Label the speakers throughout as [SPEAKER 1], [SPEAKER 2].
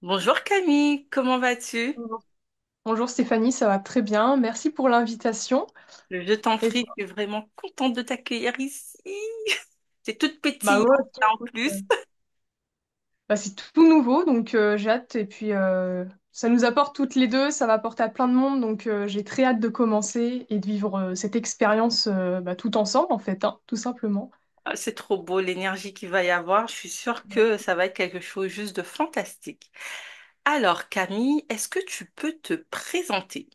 [SPEAKER 1] Bonjour Camille, comment vas-tu?
[SPEAKER 2] Bonjour. Bonjour Stéphanie, ça va très bien. Merci pour l'invitation.
[SPEAKER 1] Je t'en
[SPEAKER 2] Et
[SPEAKER 1] prie,
[SPEAKER 2] toi?
[SPEAKER 1] je suis vraiment contente de t'accueillir ici. C'est toute
[SPEAKER 2] Bah
[SPEAKER 1] pétillante
[SPEAKER 2] ouais,
[SPEAKER 1] là, en plus.
[SPEAKER 2] bah, c'est tout nouveau, donc j'ai hâte. Et puis ça nous apporte toutes les deux, ça va apporter à plein de monde, donc j'ai très hâte de commencer et de vivre cette expérience bah, tout ensemble en fait, hein, tout simplement.
[SPEAKER 1] Ah, c'est trop beau l'énergie qu'il va y avoir. Je suis sûre que ça va être quelque chose juste de fantastique. Alors Camille, est-ce que tu peux te présenter?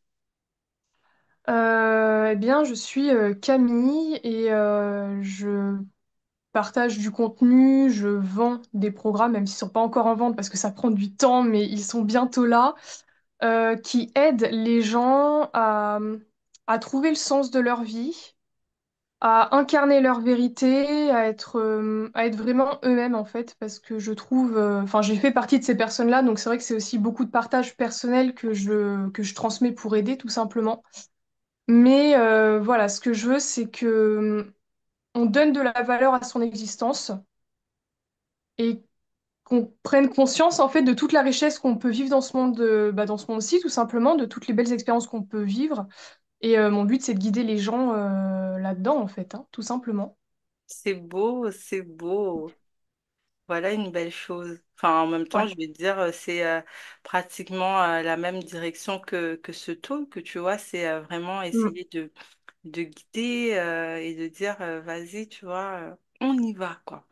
[SPEAKER 2] Eh bien, je suis Camille et je partage du contenu, je vends des programmes, même s'ils sont pas encore en vente parce que ça prend du temps, mais ils sont bientôt là. Qui aident les gens à trouver le sens de leur vie, à incarner leur vérité, à être vraiment eux-mêmes en fait, parce que je trouve, enfin j'ai fait partie de ces personnes-là, donc c'est vrai que c'est aussi beaucoup de partage personnel que je transmets pour aider tout simplement. Mais voilà, ce que je veux, c'est que on donne de la valeur à son existence et qu'on prenne conscience en fait de toute la richesse qu'on peut vivre dans ce monde, bah, dans ce monde-ci tout simplement, de toutes les belles expériences qu'on peut vivre. Et mon but, c'est de guider les gens là-dedans, en fait, hein, tout simplement.
[SPEAKER 1] C'est beau, c'est beau. Voilà une belle chose. Enfin, en même temps,
[SPEAKER 2] Ouais.
[SPEAKER 1] je vais te dire, c'est pratiquement la même direction que ce talk, tu vois, c'est vraiment
[SPEAKER 2] Mm.
[SPEAKER 1] essayer de guider et de dire, vas-y, tu vois, on y va, quoi.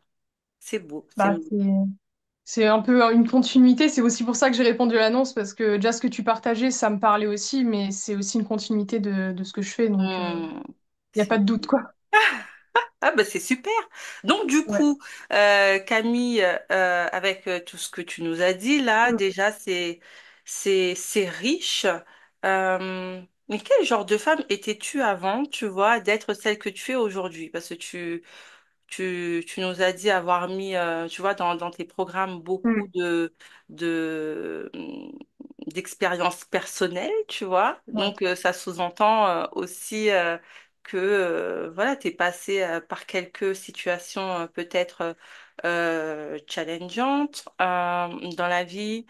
[SPEAKER 1] C'est beau, c'est
[SPEAKER 2] Bah, c'est un peu une continuité. C'est aussi pour ça que j'ai répondu à l'annonce, parce que déjà, ce que tu partageais, ça me parlait aussi, mais c'est aussi une continuité de ce que je fais, donc il
[SPEAKER 1] Hmm,
[SPEAKER 2] n'y a pas
[SPEAKER 1] c'est
[SPEAKER 2] de doute, quoi.
[SPEAKER 1] Ah bah c'est super. Donc du
[SPEAKER 2] Ouais.
[SPEAKER 1] coup, Camille, avec tout ce que tu nous as dit là,
[SPEAKER 2] Mm.
[SPEAKER 1] déjà c'est riche. Mais quel genre de femme étais-tu avant, tu vois, d'être celle que tu es aujourd'hui? Parce que tu nous as dit avoir mis, tu vois, dans tes programmes beaucoup
[SPEAKER 2] Mm.
[SPEAKER 1] de, d'expériences personnelles, tu vois.
[SPEAKER 2] Ouais.
[SPEAKER 1] Donc, ça sous-entend aussi que, voilà, tu es passé par quelques situations peut-être challengeantes dans la vie.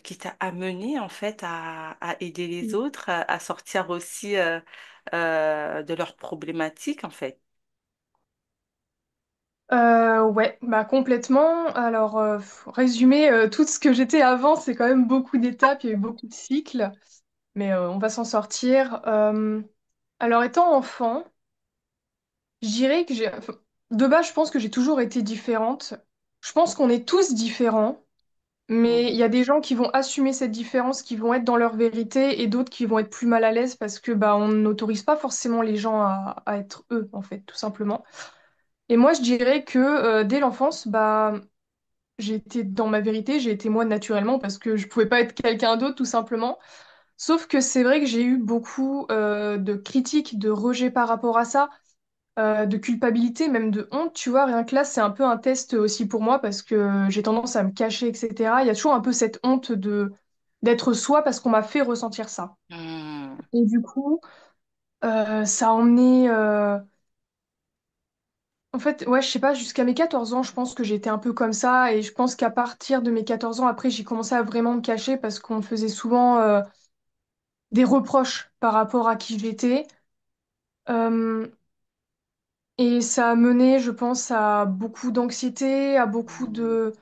[SPEAKER 1] Qui t'a amené en fait à aider les
[SPEAKER 2] Mm.
[SPEAKER 1] autres, à sortir aussi de leurs problématiques en fait.
[SPEAKER 2] Ouais, bah complètement. Alors, résumer tout ce que j'étais avant, c'est quand même beaucoup d'étapes, il y a eu beaucoup de cycles, mais on va s'en sortir. Alors, étant enfant, je dirais que enfin, de base, je pense que j'ai toujours été différente. Je pense qu'on est tous différents, mais il y a des gens qui vont assumer cette différence, qui vont être dans leur vérité, et d'autres qui vont être plus mal à l'aise parce que bah on n'autorise pas forcément les gens à être eux, en fait, tout simplement. Et moi, je dirais que dès l'enfance, bah j'ai été dans ma vérité, j'ai été moi naturellement parce que je pouvais pas être quelqu'un d'autre, tout simplement. Sauf que c'est vrai que j'ai eu beaucoup de critiques, de rejet par rapport à ça, de culpabilité, même de honte, tu vois. Rien que là, c'est un peu un test aussi pour moi parce que j'ai tendance à me cacher, etc. Il y a toujours un peu cette honte de d'être soi parce qu'on m'a fait ressentir ça.
[SPEAKER 1] Hmm.
[SPEAKER 2] Et du coup, ça a emmené... En fait, ouais, je sais pas, jusqu'à mes 14 ans, je pense que j'étais un peu comme ça. Et je pense qu'à partir de mes 14 ans, après, j'ai commencé à vraiment me cacher parce qu'on me faisait souvent des reproches par rapport à qui j'étais. Euh, et ça a mené, je pense, à beaucoup d'anxiété, à beaucoup
[SPEAKER 1] Hmm.
[SPEAKER 2] de...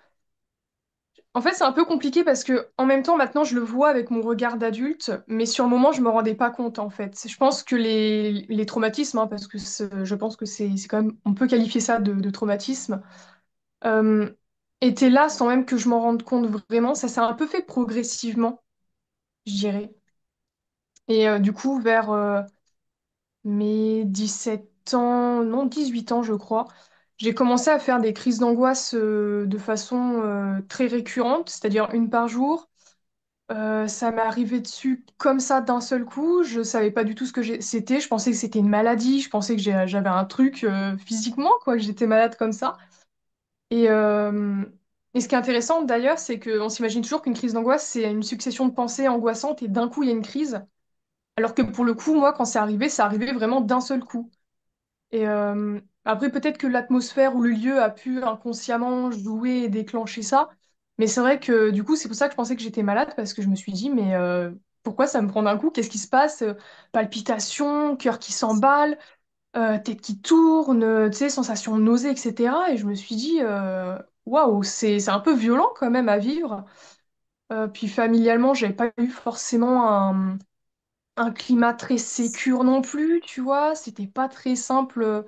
[SPEAKER 2] En fait, c'est un peu compliqué parce que en même temps, maintenant, je le vois avec mon regard d'adulte, mais sur le moment, je me rendais pas compte, en fait. Je pense que les traumatismes, hein, parce que je pense que c'est quand même... On peut qualifier ça de traumatisme, euh, étaient là sans même que je m'en rende compte vraiment. Ça s'est un peu fait progressivement, je dirais. Et du coup, vers mes 17 ans, non, 18 ans, je crois, j'ai commencé à faire des crises d'angoisse de façon très récurrente, c'est-à-dire une par jour. Ça m'est arrivé dessus comme ça d'un seul coup. Je savais pas du tout ce que c'était. Je pensais que c'était une maladie. Je pensais que j'avais un truc physiquement, quoi, que j'étais malade comme ça. Et, euh, et ce qui est intéressant d'ailleurs, c'est qu'on s'imagine toujours qu'une crise d'angoisse, c'est une succession de pensées angoissantes et d'un coup, il y a une crise. Alors que pour le coup, moi, quand c'est arrivé vraiment d'un seul coup. Et après, peut-être que l'atmosphère ou le lieu a pu inconsciemment jouer et déclencher ça. Mais c'est vrai que du coup, c'est pour ça que je pensais que j'étais malade parce que je me suis dit, mais pourquoi ça me prend d'un coup? Qu'est-ce qui se passe? Palpitations, cœur qui s'emballe, tête qui tourne, tu sais, sensation de nausée, etc. Et je me suis dit, waouh, c'est un peu violent quand même à vivre. Puis familialement, j'avais pas eu forcément un climat très sécure non plus, tu vois. C'était pas très simple.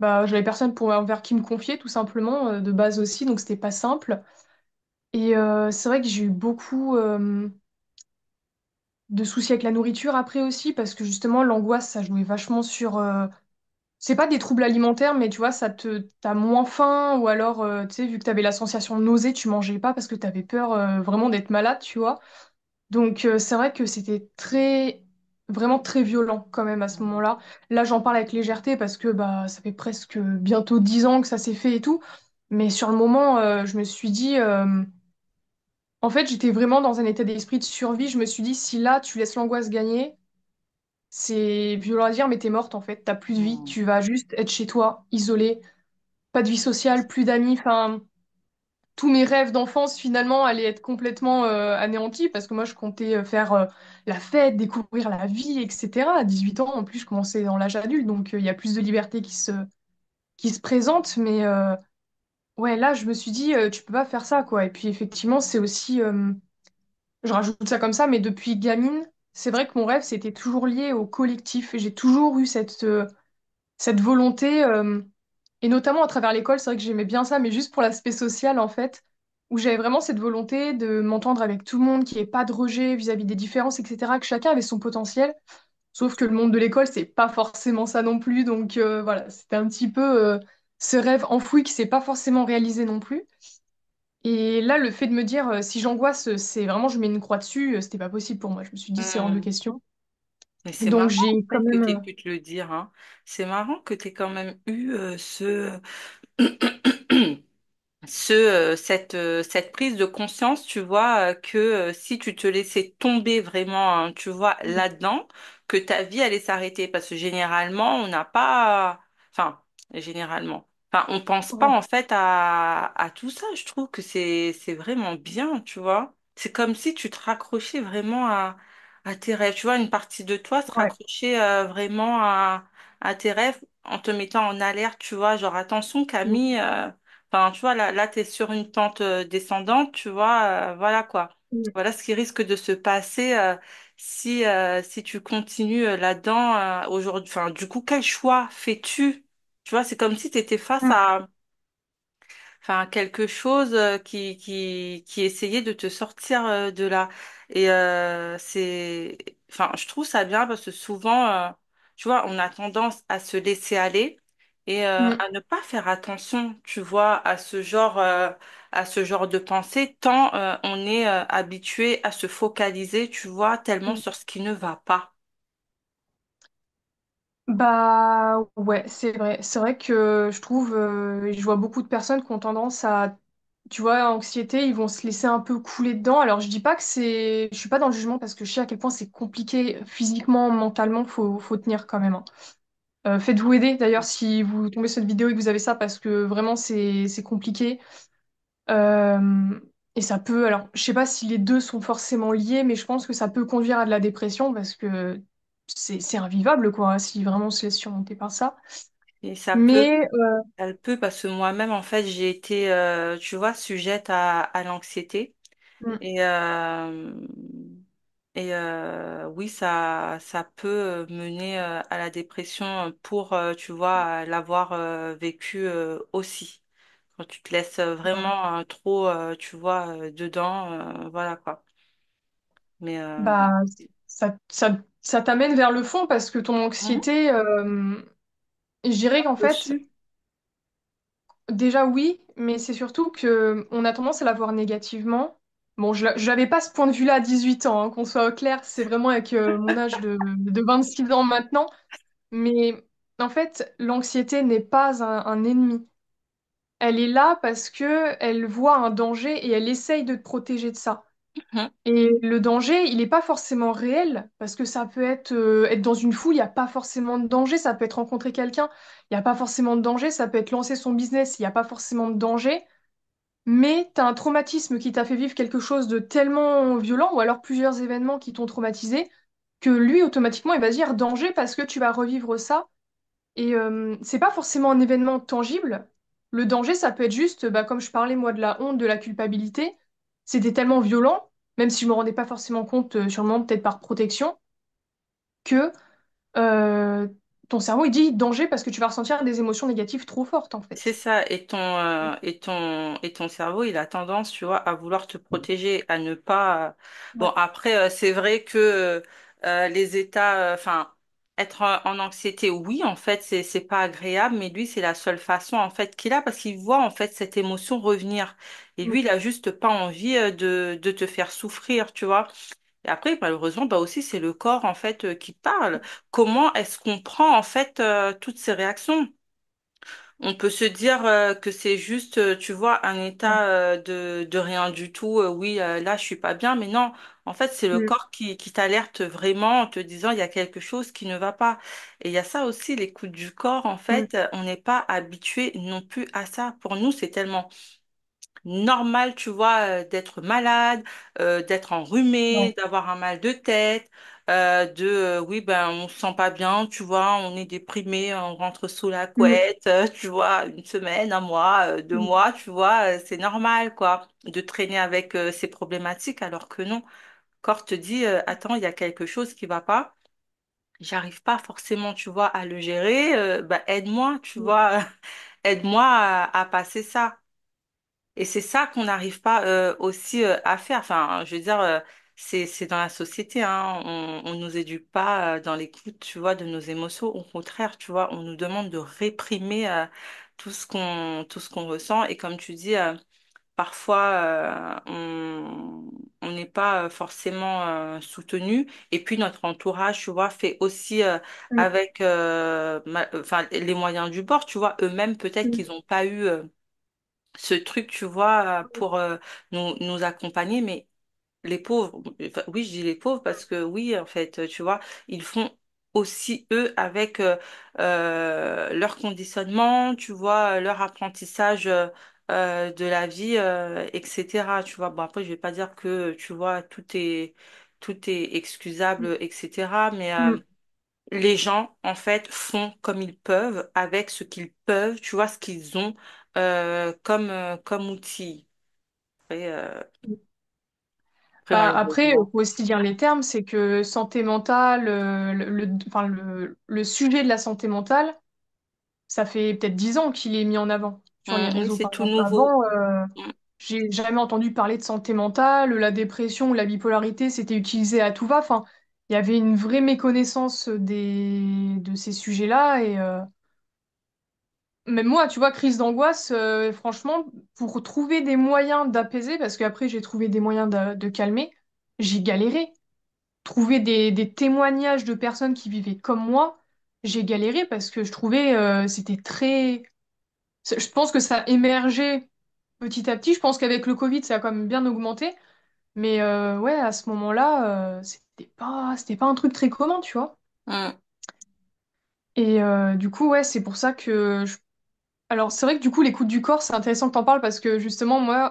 [SPEAKER 2] Bah, j'avais personne vers qui me confier, tout simplement, de base aussi, donc c'était pas simple. Et c'est vrai que j'ai eu beaucoup de soucis avec la nourriture après aussi, parce que justement, l'angoisse, ça jouait vachement sur. C'est pas des troubles alimentaires, mais tu vois, t'as moins faim, ou alors, tu sais, vu que t'avais la sensation de nausée, tu mangeais pas parce que t'avais peur vraiment d'être malade, tu vois. Donc, c'est vrai que c'était vraiment très violent quand même à ce moment-là. Là, j'en parle avec légèreté parce que bah, ça fait presque bientôt 10 ans que ça s'est fait et tout. Mais sur le moment, je me suis dit. En fait, j'étais vraiment dans un état d'esprit de survie. Je me suis dit, si là, tu laisses l'angoisse gagner, c'est violent à dire, mais t'es morte en fait. T'as plus de vie.
[SPEAKER 1] Hmm.
[SPEAKER 2] Tu vas juste être chez toi, isolée. Pas de vie sociale, plus d'amis. Enfin, tous mes rêves d'enfance, finalement, allaient être complètement anéantis parce que moi, je comptais faire la fête, découvrir la vie, etc. À 18 ans, en plus, je commençais dans l'âge adulte. Donc, il y a plus de liberté qui se présente. Mais ouais, là, je me suis dit, tu peux pas faire ça, quoi. Et puis, effectivement, c'est aussi. Je rajoute ça comme ça, mais depuis gamine, c'est vrai que mon rêve, c'était toujours lié au collectif. J'ai toujours eu cette volonté, et notamment à travers l'école, c'est vrai que j'aimais bien ça, mais juste pour l'aspect social, en fait, où j'avais vraiment cette volonté de m'entendre avec tout le monde, qu'il n'y ait pas de rejet vis-à-vis des différences, etc., que chacun avait son potentiel. Sauf que le monde de l'école, c'est pas forcément ça non plus. Donc voilà, c'était un petit peu ce rêve enfoui qui s'est pas forcément réalisé non plus. Et là, le fait de me dire, si j'angoisse, c'est vraiment, je mets une croix dessus, c'était pas possible pour moi. Je me suis dit, c'est hors de
[SPEAKER 1] Hmm.
[SPEAKER 2] question.
[SPEAKER 1] Mais c'est
[SPEAKER 2] Donc,
[SPEAKER 1] marrant
[SPEAKER 2] j'ai
[SPEAKER 1] en
[SPEAKER 2] quand
[SPEAKER 1] fait que
[SPEAKER 2] même.
[SPEAKER 1] tu aies pu te le dire, hein. C'est marrant que tu aies quand même eu cette prise de conscience, tu vois, que si tu te laissais tomber vraiment, hein, tu vois, là-dedans, que ta vie allait s'arrêter. Parce que généralement, on n'a pas, enfin, généralement, enfin, on pense pas
[SPEAKER 2] Ouais.
[SPEAKER 1] en fait à tout ça. Je trouve que c'est vraiment bien, tu vois. C'est comme si tu te raccrochais vraiment à tes rêves. Tu vois, une partie de toi se
[SPEAKER 2] Ouais.
[SPEAKER 1] raccrochait vraiment à tes rêves en te mettant en alerte, tu vois, genre attention
[SPEAKER 2] Mm.
[SPEAKER 1] Camille. Enfin, tu vois, là, tu es sur une pente descendante, tu vois, voilà quoi.
[SPEAKER 2] Mm.
[SPEAKER 1] Voilà ce qui risque de se passer si tu continues là-dedans aujourd'hui. Enfin, du coup, quel choix fais-tu? Tu vois, c'est comme si tu étais face
[SPEAKER 2] Mm.
[SPEAKER 1] à enfin quelque chose qui essayait de te sortir de là. Et enfin, je trouve ça bien parce que souvent, tu vois, on a tendance à se laisser aller et
[SPEAKER 2] Mm.
[SPEAKER 1] à ne pas faire attention, tu vois, à ce genre de pensée, tant on est habitué à se focaliser, tu vois, tellement
[SPEAKER 2] Mm.
[SPEAKER 1] sur ce qui ne va pas.
[SPEAKER 2] Bah ouais, c'est vrai. C'est vrai que je trouve, je vois beaucoup de personnes qui ont tendance à, tu vois, anxiété, ils vont se laisser un peu couler dedans. Alors je dis pas que je suis pas dans le jugement parce que je sais à quel point c'est compliqué physiquement, mentalement, faut tenir quand même, hein. Faites-vous aider d'ailleurs si vous tombez sur cette vidéo et que vous avez ça parce que vraiment c'est compliqué. Euh, et ça peut, alors je sais pas si les deux sont forcément liés, mais je pense que ça peut conduire à de la dépression parce que c'est invivable quoi, si vraiment on se laisse surmonter par ça.
[SPEAKER 1] Et ça peut.
[SPEAKER 2] Mais
[SPEAKER 1] Elle peut parce que moi-même, en fait, j'ai été, tu vois, sujette à l'anxiété.
[SPEAKER 2] mm,
[SPEAKER 1] Et, oui, ça peut mener à la dépression pour, tu vois, l'avoir vécu aussi. Quand tu te laisses vraiment trop, tu vois, dedans, voilà quoi. Mais
[SPEAKER 2] bah ça t'amène vers le fond parce que ton
[SPEAKER 1] mhm,
[SPEAKER 2] anxiété, je dirais qu'en fait,
[SPEAKER 1] dessus.
[SPEAKER 2] déjà oui, mais c'est surtout que on a tendance à la voir négativement. Bon, je l'avais pas ce point de vue-là à 18 ans, hein, qu'on soit au clair, c'est vraiment avec mon âge de 26 ans maintenant. Mais en fait, l'anxiété n'est pas un ennemi. Elle est là parce que elle voit un danger et elle essaye de te protéger de ça.
[SPEAKER 1] Mhm,
[SPEAKER 2] Et le danger, il n'est pas forcément réel, parce que ça peut être dans une foule, il n'y a pas forcément de danger, ça peut être rencontrer quelqu'un, il n'y a pas forcément de danger, ça peut être lancer son business, il n'y a pas forcément de danger. mais tu as un traumatisme qui t'a fait vivre quelque chose de tellement violent, ou alors plusieurs événements qui t'ont traumatisé, que lui, automatiquement, il va se dire danger parce que tu vas revivre ça. Et c'est pas forcément un événement tangible. Le danger, ça peut être juste, bah, comme je parlais moi de la honte, de la culpabilité, c'était tellement violent, même si je me rendais pas forcément compte, sûrement peut-être par protection, que euh, ton cerveau il dit danger parce que tu vas ressentir des émotions négatives trop fortes en
[SPEAKER 1] C'est
[SPEAKER 2] fait.
[SPEAKER 1] ça, et ton cerveau, il a tendance, tu vois, à vouloir te protéger, à ne pas. Bon,
[SPEAKER 2] Ouais.
[SPEAKER 1] après, c'est vrai que les états, enfin, être en anxiété, oui, en fait, c'est pas agréable, mais lui, c'est la seule façon, en fait, qu'il a, parce qu'il voit, en fait, cette émotion revenir. Et
[SPEAKER 2] Mm.
[SPEAKER 1] lui, il a juste pas envie de te faire souffrir, tu vois. Et après, malheureusement, bah aussi, c'est le corps, en fait, qui parle. Comment est-ce qu'on prend, en fait, toutes ces réactions? On peut se dire que c'est juste, tu vois, un état de rien du tout. Oui, là, je suis pas bien, mais non. En fait, c'est le
[SPEAKER 2] Mm.
[SPEAKER 1] corps qui t'alerte vraiment en te disant il y a quelque chose qui ne va pas. Et il y a ça aussi, l'écoute du corps. En
[SPEAKER 2] Mm.
[SPEAKER 1] fait, on n'est pas habitué non plus à ça. Pour nous, c'est tellement normal, tu vois, d'être malade, d'être enrhumé,
[SPEAKER 2] Ouais.
[SPEAKER 1] d'avoir un mal de tête, oui, ben, on se sent pas bien, tu vois, on est déprimé, on rentre sous la
[SPEAKER 2] Mm.
[SPEAKER 1] couette, tu vois, une semaine, un mois, deux
[SPEAKER 2] Mm.
[SPEAKER 1] mois, tu vois, c'est normal, quoi, de traîner avec ces problématiques, alors que non, le corps te dit, attends, il y a quelque chose qui va pas. J'arrive pas forcément, tu vois, à le gérer. Bah, aide-moi, tu
[SPEAKER 2] Mm.
[SPEAKER 1] vois, aide-moi à passer ça. Et c'est ça qu'on n'arrive pas aussi à faire. Enfin, je veux dire, c'est dans la société, hein. On nous éduque pas dans l'écoute, tu vois, de nos émotions. Au contraire, tu vois, on nous demande de réprimer tout ce qu'on ressent. Et comme tu dis, parfois, on n'est pas forcément soutenu. Et puis notre entourage, tu vois, fait aussi
[SPEAKER 2] Mm.
[SPEAKER 1] avec enfin, les moyens du bord, tu vois, eux-mêmes peut-être
[SPEAKER 2] Mm.
[SPEAKER 1] qu'ils n'ont pas eu ce truc, tu vois, pour nous accompagner, mais les pauvres, enfin, oui, je dis les pauvres parce que oui, en fait, tu vois, ils font aussi, eux, avec leur conditionnement, tu vois, leur apprentissage de la vie, etc. Tu vois, bon, après, je vais pas dire que, tu vois, tout est excusable, etc. Mais
[SPEAKER 2] Mm.
[SPEAKER 1] les gens, en fait, font comme ils peuvent, avec ce qu'ils peuvent, tu vois, ce qu'ils ont comme outil. Après, après,
[SPEAKER 2] Bah, après, il
[SPEAKER 1] malheureusement.
[SPEAKER 2] faut aussi dire les termes, c'est que santé mentale, enfin, le sujet de la santé mentale, ça fait peut-être 10 ans qu'il est mis en avant sur les
[SPEAKER 1] Oui,
[SPEAKER 2] réseaux,
[SPEAKER 1] c'est
[SPEAKER 2] par
[SPEAKER 1] tout
[SPEAKER 2] exemple.
[SPEAKER 1] nouveau.
[SPEAKER 2] Avant,
[SPEAKER 1] Mm,
[SPEAKER 2] j'ai jamais entendu parler de santé mentale, la dépression ou la bipolarité, c'était utilisé à tout va. Enfin, il y avait une vraie méconnaissance de ces sujets-là. Et même moi, tu vois, crise d'angoisse, franchement, pour trouver des moyens d'apaiser, parce qu'après j'ai trouvé des moyens de calmer, j'ai galéré. Trouver des témoignages de personnes qui vivaient comme moi, j'ai galéré parce que je trouvais c'était très. Je pense que ça a émergé petit à petit. Je pense qu'avec le Covid, ça a quand même bien augmenté. Mais ouais, à ce moment-là, c'était pas un truc très commun, tu vois.
[SPEAKER 1] mm.
[SPEAKER 2] Et du coup, ouais, c'est pour ça que. Alors, c'est vrai que du coup, l'écoute du corps, c'est intéressant que t'en parles parce que justement, moi,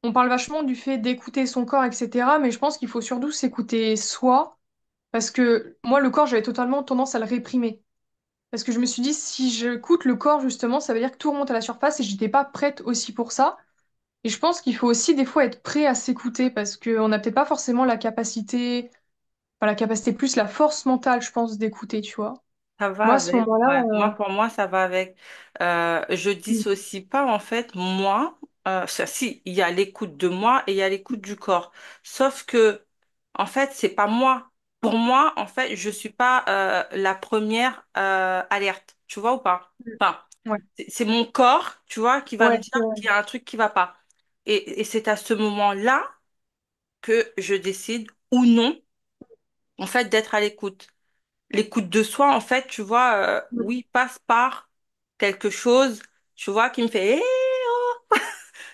[SPEAKER 2] on parle vachement du fait d'écouter son corps, etc. Mais je pense qu'il faut surtout s'écouter soi. Parce que moi, le corps, j'avais totalement tendance à le réprimer. Parce que je me suis dit, si j'écoute le corps, justement, ça veut dire que tout remonte à la surface et j'étais pas prête aussi pour ça. Et je pense qu'il faut aussi des fois être prêt à s'écouter parce qu'on n'a peut-être pas forcément la capacité, enfin la capacité plus la force mentale, je pense, d'écouter, tu vois.
[SPEAKER 1] Ça va
[SPEAKER 2] Moi, à ce
[SPEAKER 1] avec,
[SPEAKER 2] moment-là,
[SPEAKER 1] ouais. Moi, pour moi, ça va avec. Je
[SPEAKER 2] mm,
[SPEAKER 1] dissocie pas, en fait, moi. Si, il y a l'écoute de moi et il y a l'écoute du corps. Sauf que, en fait, c'est pas moi. Pour moi, en fait, je suis pas la première alerte. Tu vois ou pas? Enfin,
[SPEAKER 2] ouais,
[SPEAKER 1] c'est mon corps, tu vois, qui va me
[SPEAKER 2] ouais,
[SPEAKER 1] dire
[SPEAKER 2] c'est vrai.
[SPEAKER 1] qu'il y a un truc qui va pas. Et c'est à ce moment-là que je décide ou non, en fait, d'être à l'écoute. L'écoute de soi, en fait, tu vois,
[SPEAKER 2] Mm.
[SPEAKER 1] oui, passe par quelque chose, tu vois, qui me fait,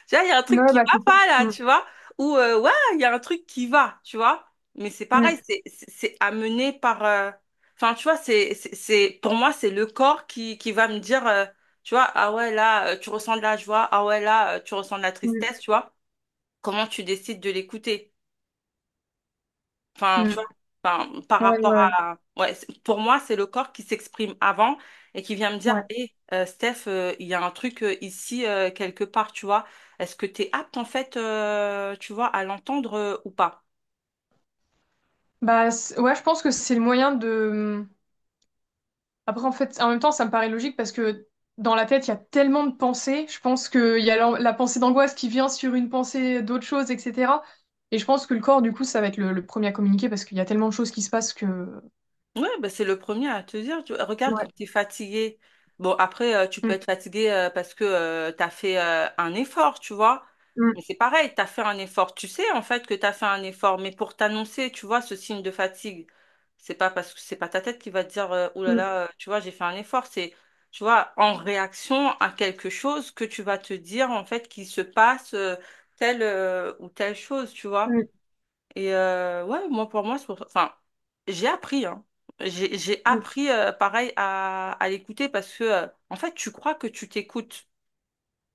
[SPEAKER 1] tu vois, il y a un truc
[SPEAKER 2] Ouais,
[SPEAKER 1] qui
[SPEAKER 2] bah,
[SPEAKER 1] va
[SPEAKER 2] c'est ça.
[SPEAKER 1] pas là,
[SPEAKER 2] Mm,
[SPEAKER 1] tu vois, ou ouais, il y a un truc qui va, tu vois, mais c'est pareil,
[SPEAKER 2] mm,
[SPEAKER 1] c'est amené par, enfin, tu vois, pour moi, c'est le corps qui va me dire, Tu vois, ah ouais, là, tu ressens de la joie, ah ouais, là, tu ressens de la
[SPEAKER 2] Mm.
[SPEAKER 1] tristesse, tu vois. Comment tu décides de l'écouter? Enfin, tu
[SPEAKER 2] Mm.
[SPEAKER 1] vois, enfin, par
[SPEAKER 2] Ouais,
[SPEAKER 1] rapport
[SPEAKER 2] ouais,
[SPEAKER 1] à... Ouais, pour moi, c'est le corps qui s'exprime avant et qui vient me dire,
[SPEAKER 2] ouais.
[SPEAKER 1] hé, Steph, il y a un truc ici, quelque part, tu vois. Est-ce que tu es apte, en fait, tu vois, à l'entendre ou pas?
[SPEAKER 2] Bah, ouais, je pense que c'est le moyen de. Après, en fait, en même temps, ça me paraît logique parce que dans la tête, il y a tellement de pensées. Je pense qu'il y a la pensée d'angoisse qui vient sur une pensée d'autre chose, etc. Et je pense que le corps, du coup, ça va être le premier à communiquer parce qu'il y a tellement de choses qui se passent que.
[SPEAKER 1] Ouais, bah c'est le premier à te dire, regarde
[SPEAKER 2] Ouais.
[SPEAKER 1] quand tu es fatigué. Bon, après, tu peux
[SPEAKER 2] Mm.
[SPEAKER 1] être fatigué parce que tu as fait un effort, tu vois.
[SPEAKER 2] Mm.
[SPEAKER 1] Mais c'est pareil, tu as fait un effort. Tu sais en fait que tu as fait un effort, mais pour t'annoncer, tu vois, ce signe de fatigue, c'est pas parce que c'est pas ta tête qui va te dire, oh là
[SPEAKER 2] Mm.
[SPEAKER 1] là, tu vois, j'ai fait un effort. C'est, tu vois, en réaction à quelque chose que tu vas te dire en fait qu'il se passe telle ou telle chose, tu vois.
[SPEAKER 2] Mm.
[SPEAKER 1] Et ouais, moi, pour moi, c'est pour ça. Enfin, j'ai appris, hein. J'ai
[SPEAKER 2] Mm.
[SPEAKER 1] appris, pareil, à l'écouter parce que, en fait, tu crois que tu t'écoutes.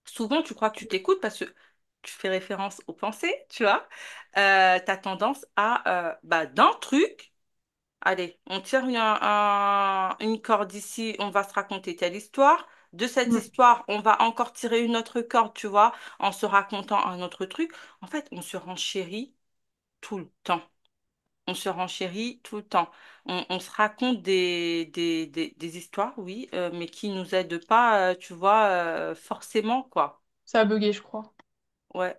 [SPEAKER 1] Souvent, tu crois que tu t'écoutes parce que tu fais référence aux pensées, tu vois. T'as tendance à, bah, d'un truc, allez, on tire une corde ici, on va se raconter telle histoire. De cette
[SPEAKER 2] Mm.
[SPEAKER 1] histoire, on va encore tirer une autre corde, tu vois, en se racontant un autre truc. En fait, on se renchérit tout le temps. On se renchérit tout le temps. On se raconte des histoires, oui, mais qui nous aident pas, tu vois, forcément, quoi.
[SPEAKER 2] Ça a bugué, je crois.
[SPEAKER 1] Ouais,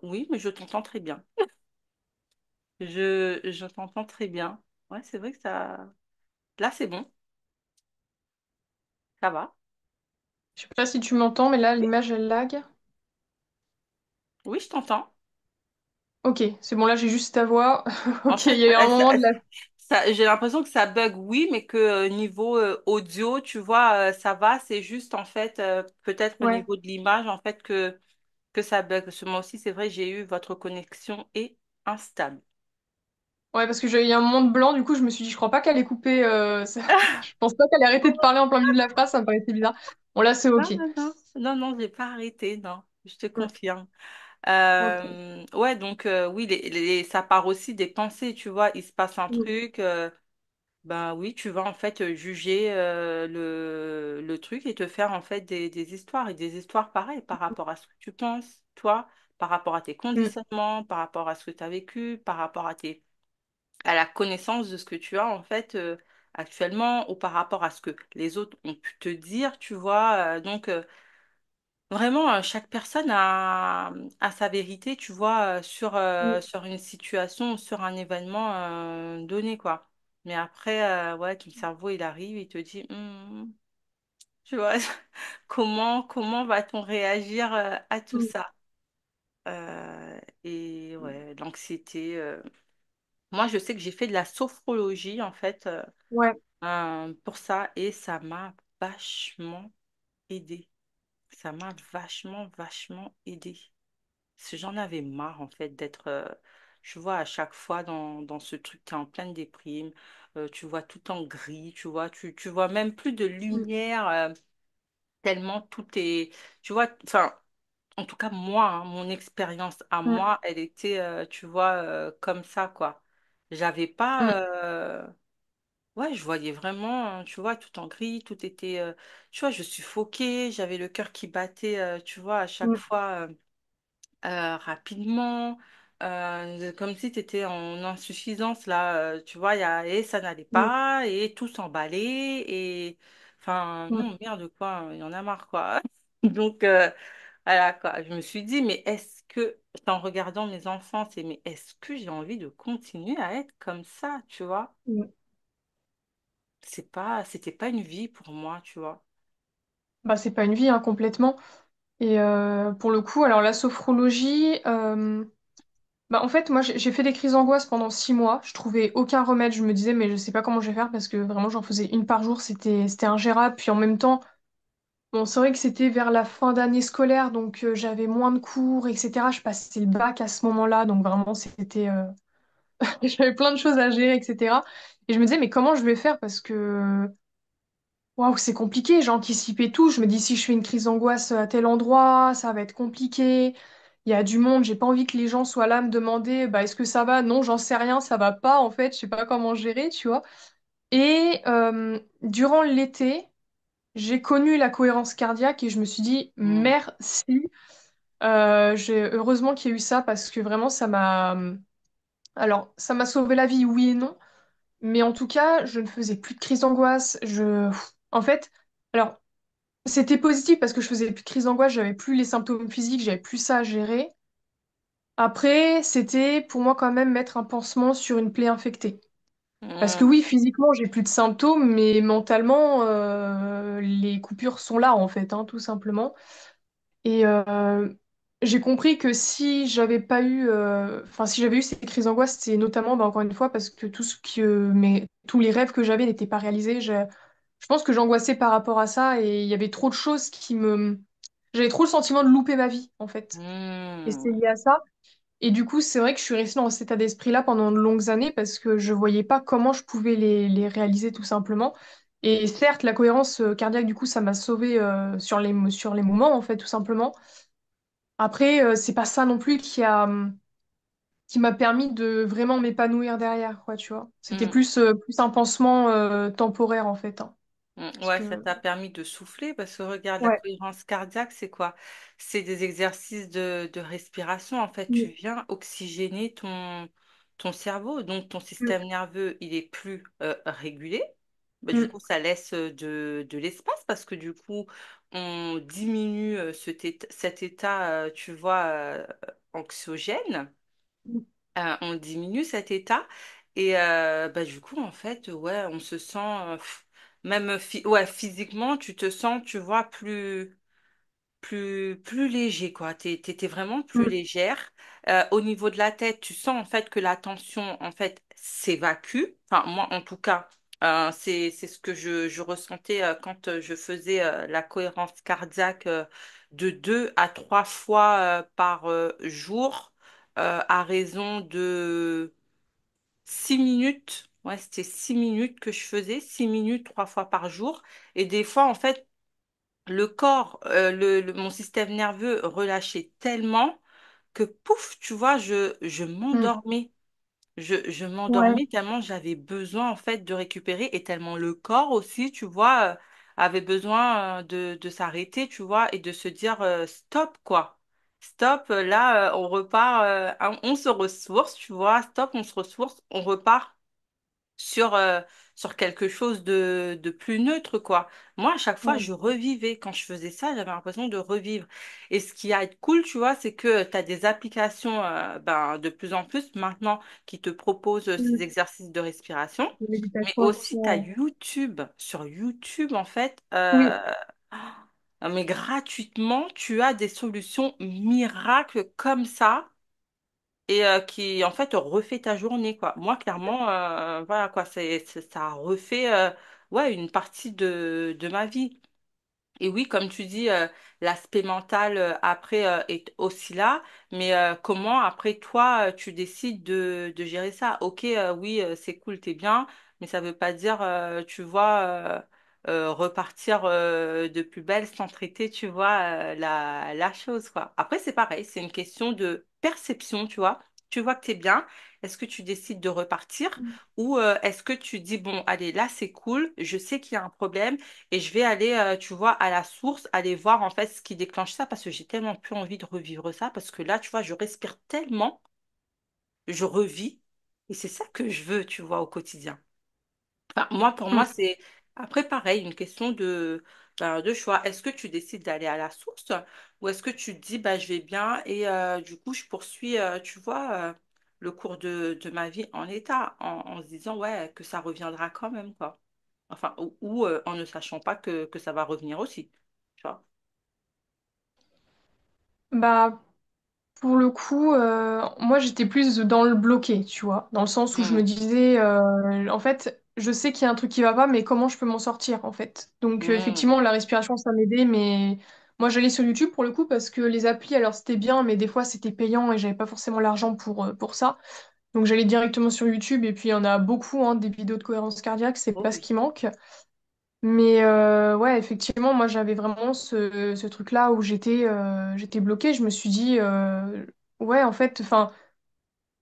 [SPEAKER 1] oui, mais je t'entends très bien. Je t'entends très bien. Ouais, c'est vrai que ça... Là, c'est bon, ça va.
[SPEAKER 2] Je sais pas si tu m'entends, mais là,
[SPEAKER 1] Oui,
[SPEAKER 2] l'image, elle lag.
[SPEAKER 1] oui, je t'entends.
[SPEAKER 2] Ok, c'est bon, là, j'ai juste ta voix.
[SPEAKER 1] En
[SPEAKER 2] Ok, il
[SPEAKER 1] fait,
[SPEAKER 2] y a eu un moment de la.
[SPEAKER 1] j'ai l'impression que ça bug, oui, mais que niveau audio, tu vois, ça va. C'est juste, en fait, peut-être au
[SPEAKER 2] Ouais.
[SPEAKER 1] niveau de l'image, en fait, que ça bug. Parce que moi aussi, c'est vrai, j'ai eu votre connexion est instable.
[SPEAKER 2] Ouais, parce que il y a un moment de blanc, du coup, je me suis dit, je crois pas qu'elle ait coupé. Je pense pas qu'elle ait arrêté de parler en plein milieu de la phrase, ça me paraissait bizarre. Bon, là, c'est
[SPEAKER 1] Non,
[SPEAKER 2] ok.
[SPEAKER 1] non, non, non, non, j'ai pas arrêté, non, je te
[SPEAKER 2] Mm.
[SPEAKER 1] confirme.
[SPEAKER 2] Ok.
[SPEAKER 1] Ouais, donc oui, ça part aussi des pensées, tu vois, il se passe un
[SPEAKER 2] Mm.
[SPEAKER 1] truc, ben oui, tu vas en fait juger le truc et te faire en fait des histoires, et des histoires pareilles par rapport à ce que tu penses, toi, par rapport à tes
[SPEAKER 2] Mm.
[SPEAKER 1] conditionnements, par rapport à ce que tu as vécu, par rapport à la connaissance de ce que tu as en fait actuellement, ou par rapport à ce que les autres ont pu te dire, tu vois. Donc vraiment, chaque personne a sa vérité, tu vois,
[SPEAKER 2] Mm.
[SPEAKER 1] sur une situation, sur un événement donné, quoi. Mais après, ouais, ton cerveau, il arrive, il te dit, tu vois, comment va-t-on réagir à tout
[SPEAKER 2] Mm.
[SPEAKER 1] ça? Et ouais, l'anxiété. Moi, je sais que j'ai fait de la sophrologie, en fait,
[SPEAKER 2] Ouais.
[SPEAKER 1] pour ça, et ça m'a vachement aidé. Ça m'a vachement, vachement aidé. Parce que j'en avais marre, en fait, d'être, tu vois, à chaque fois dans ce truc, tu es en pleine déprime, tu vois tout en gris, tu vois, tu vois même plus de
[SPEAKER 2] Mm.
[SPEAKER 1] lumière, tellement tout est, tu vois, enfin, en tout cas, moi, hein, mon expérience à
[SPEAKER 2] Mm.
[SPEAKER 1] moi, elle était, tu vois, comme ça, quoi. J'avais
[SPEAKER 2] Mm.
[SPEAKER 1] pas, ouais, je voyais vraiment, tu vois, tout en gris, tout était, tu vois, je suffoquais, j'avais le cœur qui battait, tu vois, à chaque
[SPEAKER 2] Mm.
[SPEAKER 1] fois rapidement, comme si tu étais en insuffisance, là, tu vois, et ça n'allait
[SPEAKER 2] Mm.
[SPEAKER 1] pas, et tout s'emballait, et enfin,
[SPEAKER 2] Mm.
[SPEAKER 1] non, merde, quoi, il y en a marre, quoi. Donc, voilà, quoi, je me suis dit, mais est-ce que, en regardant mes enfants, c'est, mais est-ce que j'ai envie de continuer à être comme ça, tu vois?
[SPEAKER 2] Mm.
[SPEAKER 1] C'était pas une vie pour moi, tu vois.
[SPEAKER 2] Bah, c'est pas une vie, hein, complètement. Et pour le coup, alors la sophrologie, bah, en fait, moi j'ai fait des crises d'angoisse pendant 6 mois. Je trouvais aucun remède. Je me disais, mais je sais pas comment je vais faire parce que vraiment j'en faisais une par jour. C'était ingérable. Puis en même temps, bon, c'est vrai que c'était vers la fin d'année scolaire, donc j'avais moins de cours, etc. Je passais le bac à ce moment-là, donc vraiment c'était. J'avais plein de choses à gérer, etc. Et je me disais, mais comment je vais faire? Parce que Waouh, c'est compliqué, j'anticipais tout. Je me dis, si je fais une crise d'angoisse à tel endroit, ça va être compliqué. Il y a du monde, j'ai pas envie que les gens soient là à me demander, bah, est-ce que ça va? Non, j'en sais rien, ça va pas, en fait, je sais pas comment gérer, tu vois. Et durant l'été, j'ai connu la cohérence cardiaque et je me suis dit,
[SPEAKER 1] Hmm.
[SPEAKER 2] merci. Heureusement qu'il y a eu ça parce que vraiment, Alors, ça m'a sauvé la vie, oui et non. Mais en tout cas, je ne faisais plus de crise d'angoisse. En fait, alors, c'était positif parce que je faisais plus de crise d'angoisse, j'avais plus les symptômes physiques, j'avais plus ça à gérer. Après, c'était pour moi quand même mettre un pansement sur une plaie infectée. Parce que
[SPEAKER 1] Hmm.
[SPEAKER 2] oui, physiquement, j'ai plus de symptômes, mais mentalement, les coupures sont là, en fait, hein, tout simplement. Et j'ai compris que si j'avais pas eu, enfin, si j'avais eu ces crises d'angoisse, c'est notamment, bah, encore une fois, parce que tous les rêves que j'avais n'étaient pas réalisés. Je pense que j'angoissais par rapport à ça et il y avait trop de choses j'avais trop le sentiment de louper ma vie, en fait. Et
[SPEAKER 1] Hmm.
[SPEAKER 2] c'est lié à ça. Et du coup, c'est vrai que je suis restée dans cet état d'esprit-là pendant de longues années parce que je voyais pas comment je pouvais les réaliser tout simplement. Et certes, la cohérence cardiaque, du coup, ça m'a sauvée sur les moments, en fait, tout simplement. Après, c'est pas ça non plus qui m'a permis de vraiment m'épanouir derrière, quoi, tu vois. C'était
[SPEAKER 1] Hmm.
[SPEAKER 2] plus un pansement temporaire, en fait, hein. Parce
[SPEAKER 1] Ouais, ça
[SPEAKER 2] que,
[SPEAKER 1] t'a permis de souffler parce que regarde, la
[SPEAKER 2] ouais.
[SPEAKER 1] cohérence cardiaque, c'est quoi? C'est des exercices de respiration. En fait, tu
[SPEAKER 2] Mm,
[SPEAKER 1] viens oxygéner ton cerveau. Donc, ton
[SPEAKER 2] mm,
[SPEAKER 1] système nerveux, il est plus régulé. Bah, du
[SPEAKER 2] mm,
[SPEAKER 1] coup, ça laisse de l'espace parce que du coup, on diminue cet état, tu vois, anxiogène.
[SPEAKER 2] mm,
[SPEAKER 1] On diminue cet état et bah, du coup en fait ouais on se sent même ouais, physiquement tu te sens tu vois plus léger quoi t'es vraiment plus
[SPEAKER 2] mm,
[SPEAKER 1] légère. Au niveau de la tête tu sens en fait que la tension en fait s'évacue, enfin moi en tout cas c'est ce que je ressentais quand je faisais la cohérence cardiaque de 2 à 3 fois par jour à raison de 6 minutes. Ouais, c'était 6 minutes que je faisais, 6 minutes 3 fois par jour. Et des fois, en fait, le corps, mon système nerveux relâchait tellement que pouf, tu vois, je
[SPEAKER 2] mm.
[SPEAKER 1] m'endormais. Je
[SPEAKER 2] Ouais.
[SPEAKER 1] m'endormais tellement j'avais besoin en fait de récupérer et tellement le corps aussi, tu vois, avait besoin de s'arrêter, tu vois, et de se dire stop quoi. Stop, là, on repart, on se ressource, tu vois, stop, on se ressource, on repart sur, sur quelque chose de plus neutre, quoi. Moi, à chaque fois,
[SPEAKER 2] Ouais.
[SPEAKER 1] je revivais. Quand je faisais ça, j'avais l'impression de revivre. Et ce qui a être cool, tu vois, c'est que tu as des applications ben, de plus en plus maintenant qui te proposent ces
[SPEAKER 2] Mm.
[SPEAKER 1] exercices de respiration.
[SPEAKER 2] De
[SPEAKER 1] Mais
[SPEAKER 2] méditation.
[SPEAKER 1] aussi, tu as
[SPEAKER 2] Ouais.
[SPEAKER 1] YouTube. Sur YouTube, en fait,
[SPEAKER 2] Oui.
[SPEAKER 1] mais gratuitement, tu as des solutions miracles comme ça et qui en fait refait ta journée quoi. Moi clairement voilà quoi, ça a refait ouais une partie de ma vie. Et oui, comme tu dis, l'aspect mental après est aussi là, mais comment après toi tu décides de gérer ça? Ok, oui, c'est cool, t'es bien, mais ça veut pas dire, tu vois, repartir de plus belle sans traiter, tu vois, la chose, quoi. Après, c'est pareil, c'est une question de perception, tu vois. Tu vois que t'es bien, est-ce que tu décides de repartir ou est-ce que tu dis, bon, allez, là c'est cool, je sais qu'il y a un problème. Et je vais aller, tu vois, à la source, aller voir en fait ce qui déclenche ça parce que j'ai tellement plus envie de revivre ça parce que là, tu vois, je respire tellement, je revis et c'est ça que je veux, tu vois, au quotidien. Enfin, moi, pour moi,
[SPEAKER 2] Mm.
[SPEAKER 1] c'est après pareil, une question de choix. Est-ce que tu décides d'aller à la source ou est-ce que tu te dis, bah, je vais bien et du coup, je poursuis, tu vois, le cours de ma vie en état, en se disant, ouais, que ça reviendra quand même, quoi. Enfin, ou en ne sachant pas que ça va revenir aussi. Tu vois.
[SPEAKER 2] Bah, pour le coup, moi j'étais plus dans le bloqué, tu vois, dans le sens où je me
[SPEAKER 1] Mm,
[SPEAKER 2] disais, en fait, je sais qu'il y a un truc qui va pas, mais comment je peux m'en sortir, en fait. Donc
[SPEAKER 1] mm.
[SPEAKER 2] effectivement, la respiration, ça m'aidait, mais moi j'allais sur YouTube pour le coup parce que les applis, alors c'était bien, mais des fois c'était payant et j'avais pas forcément l'argent pour ça. Donc j'allais directement sur YouTube et puis il y en a beaucoup, hein, des vidéos de cohérence cardiaque, c'est
[SPEAKER 1] Oh
[SPEAKER 2] pas ce
[SPEAKER 1] oui.
[SPEAKER 2] qui manque. Mais ouais, effectivement, moi j'avais vraiment ce truc-là où j'étais bloquée. Je me suis dit, ouais, en fait, enfin,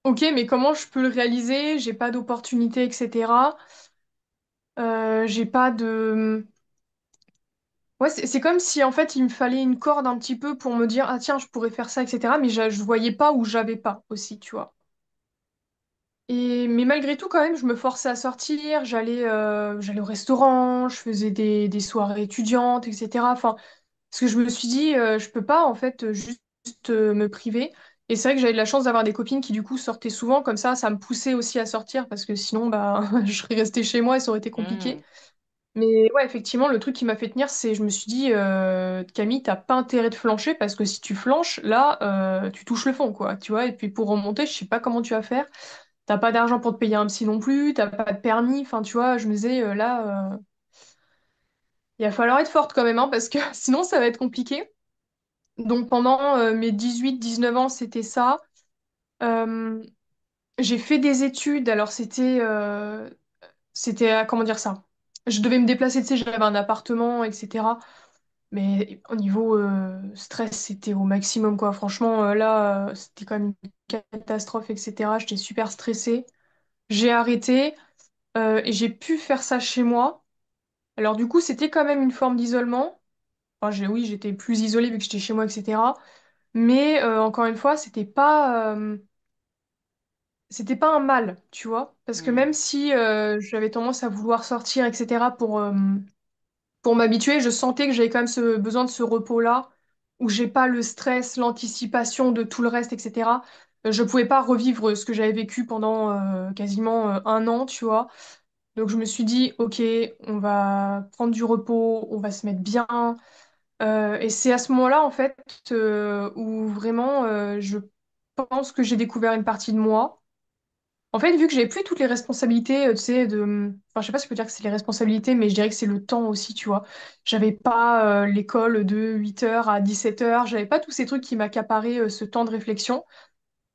[SPEAKER 2] ok, mais comment je peux le réaliser? J'ai pas d'opportunité, etc. J'ai pas de. Ouais, c'est comme si en fait il me fallait une corde un petit peu pour me dire, ah tiens, je pourrais faire ça, etc. Mais je voyais pas où j'avais pas aussi, tu vois. Mais malgré tout, quand même, je me forçais à sortir, j'allais au restaurant, je faisais des soirées étudiantes, etc. Enfin, parce que je me suis dit, je peux pas en fait juste me priver. Et c'est vrai que j'avais de la chance d'avoir des copines qui du coup sortaient souvent, comme ça me poussait aussi à sortir parce que sinon, bah, je serais restée chez moi et ça aurait été compliqué.
[SPEAKER 1] Hmm.
[SPEAKER 2] Mais ouais, effectivement, le truc qui m'a fait tenir, c'est je me suis dit, Camille, t'as pas intérêt de flancher parce que si tu flanches, là, tu touches le fond, quoi, tu vois. Et puis pour remonter, je sais pas comment tu vas faire. T'as pas d'argent pour te payer un psy non plus, t'as pas de permis. Enfin, tu vois, je me disais, là, il va falloir être forte quand même, hein, parce que sinon, ça va être compliqué. Donc pendant mes 18-19 ans, c'était ça. Euh, j'ai fait des études, alors c'était, comment dire ça? Je devais me déplacer, tu sais, j'avais un appartement, etc. Mais au niveau stress, c'était au maximum, quoi. Franchement, là, c'était quand même une catastrophe, etc. J'étais super stressée. J'ai arrêté et j'ai pu faire ça chez moi. Alors du coup, c'était quand même une forme d'isolement. Enfin, oui, j'étais plus isolée vu que j'étais chez moi, etc. Mais encore une fois, c'était pas un mal, tu vois. Parce que
[SPEAKER 1] Hmm.
[SPEAKER 2] même si j'avais tendance à vouloir sortir, etc., pour m'habituer, je sentais que j'avais quand même ce besoin de ce repos-là, où j'ai pas le stress, l'anticipation de tout le reste, etc. Je pouvais pas revivre ce que j'avais vécu pendant quasiment un an, tu vois. Donc je me suis dit, ok, on va prendre du repos, on va se mettre bien. Et c'est à ce moment-là, en fait, où vraiment je pense que j'ai découvert une partie de moi. En fait, vu que j'avais plus toutes les responsabilités, tu sais, Enfin, je sais pas si je peux dire que c'est les responsabilités, mais je dirais que c'est le temps aussi, tu vois. J'avais pas l'école de 8h à 17h, j'avais pas tous ces trucs qui m'accaparaient ce temps de réflexion.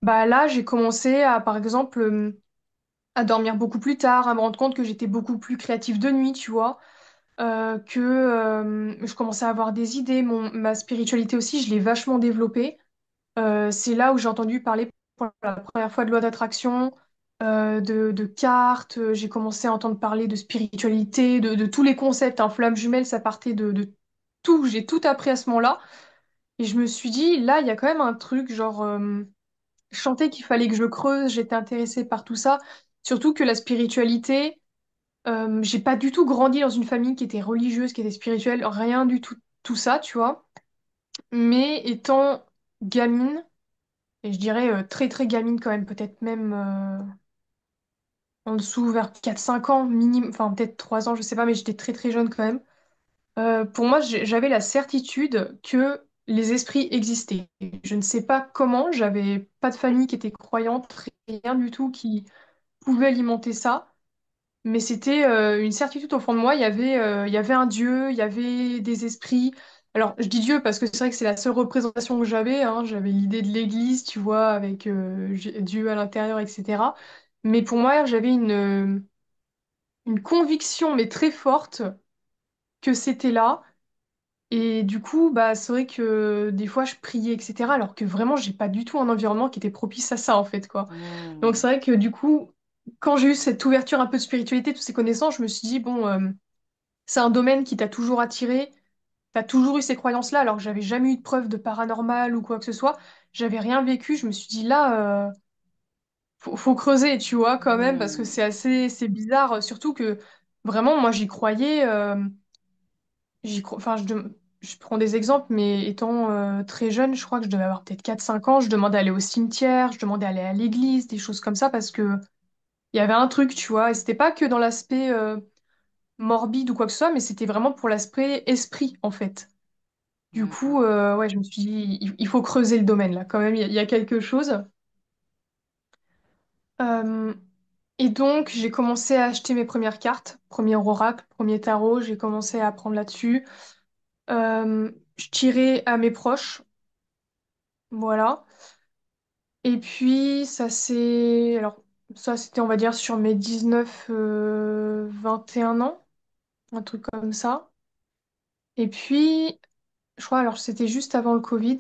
[SPEAKER 2] Bah là, j'ai commencé à, par exemple, à dormir beaucoup plus tard, à me rendre compte que j'étais beaucoup plus créative de nuit, tu vois. Que je commençais à avoir des idées. Ma spiritualité aussi, je l'ai vachement développée. C'est là où j'ai entendu parler pour la première fois de loi d'attraction, de cartes. J'ai commencé à entendre parler de spiritualité, de tous les concepts. Un flamme jumelle, ça partait de tout. J'ai tout appris à ce moment-là. Et je me suis dit, là, il y a quand même un truc, genre, je sentais qu'il fallait que je creuse. J'étais intéressée par tout ça. Surtout que la spiritualité, j'ai pas du tout grandi dans une famille qui était religieuse, qui était spirituelle, rien du tout, tout ça, tu vois. Mais étant gamine, et je dirais très très gamine quand même, peut-être même en dessous vers 4-5 ans, minimum, enfin peut-être 3 ans, je sais pas, mais j'étais très très jeune quand même. Pour moi, j'avais la certitude que les esprits existaient. Je ne sais pas comment, j'avais pas de famille qui était croyante, rien du tout qui pouvait alimenter ça. Mais c'était une certitude au fond de moi. Il y avait un Dieu, il y avait des esprits. Alors, je dis Dieu parce que c'est vrai que c'est la seule représentation que j'avais, hein. J'avais l'idée de l'Église, tu vois, avec Dieu à l'intérieur, etc. Mais pour moi, j'avais une conviction, mais très forte, que c'était là. Et du coup, bah, c'est vrai que des fois, je priais, etc. Alors que vraiment, j'ai pas du tout un environnement qui était propice à ça, en fait, quoi. Donc,
[SPEAKER 1] Hmm.
[SPEAKER 2] c'est vrai que du coup, quand j'ai eu cette ouverture un peu de spiritualité, toutes ces connaissances, je me suis dit, bon, c'est un domaine qui t'a toujours attiré, t'as toujours eu ces croyances-là, alors que j'avais jamais eu de preuve de paranormal ou quoi que ce soit. J'avais rien vécu, je me suis dit, là, faut creuser, tu vois, quand même, parce que
[SPEAKER 1] Hmm.
[SPEAKER 2] c'est bizarre, surtout que vraiment, moi, j'y croyais. Enfin, je prends des exemples, mais étant très jeune, je crois que je devais avoir peut-être 4-5 ans, je demandais d'aller au cimetière, je demandais d'aller à l'église, des choses comme ça, parce que il y avait un truc, tu vois, et c'était pas que dans l'aspect morbide ou quoi que ce soit, mais c'était vraiment pour l'aspect esprit, en fait. Du
[SPEAKER 1] Hmm.
[SPEAKER 2] coup, ouais, je me suis dit, il faut creuser le domaine, là, quand même, il y a quelque chose. Euh, et donc, j'ai commencé à acheter mes premières cartes, premier oracle, premier tarot, j'ai commencé à apprendre là-dessus. Je tirais à mes proches. Voilà. Et puis, ça, c'était, on va dire, sur mes 19, 21 ans. un truc comme ça. Et puis, je crois, alors c'était juste avant le Covid.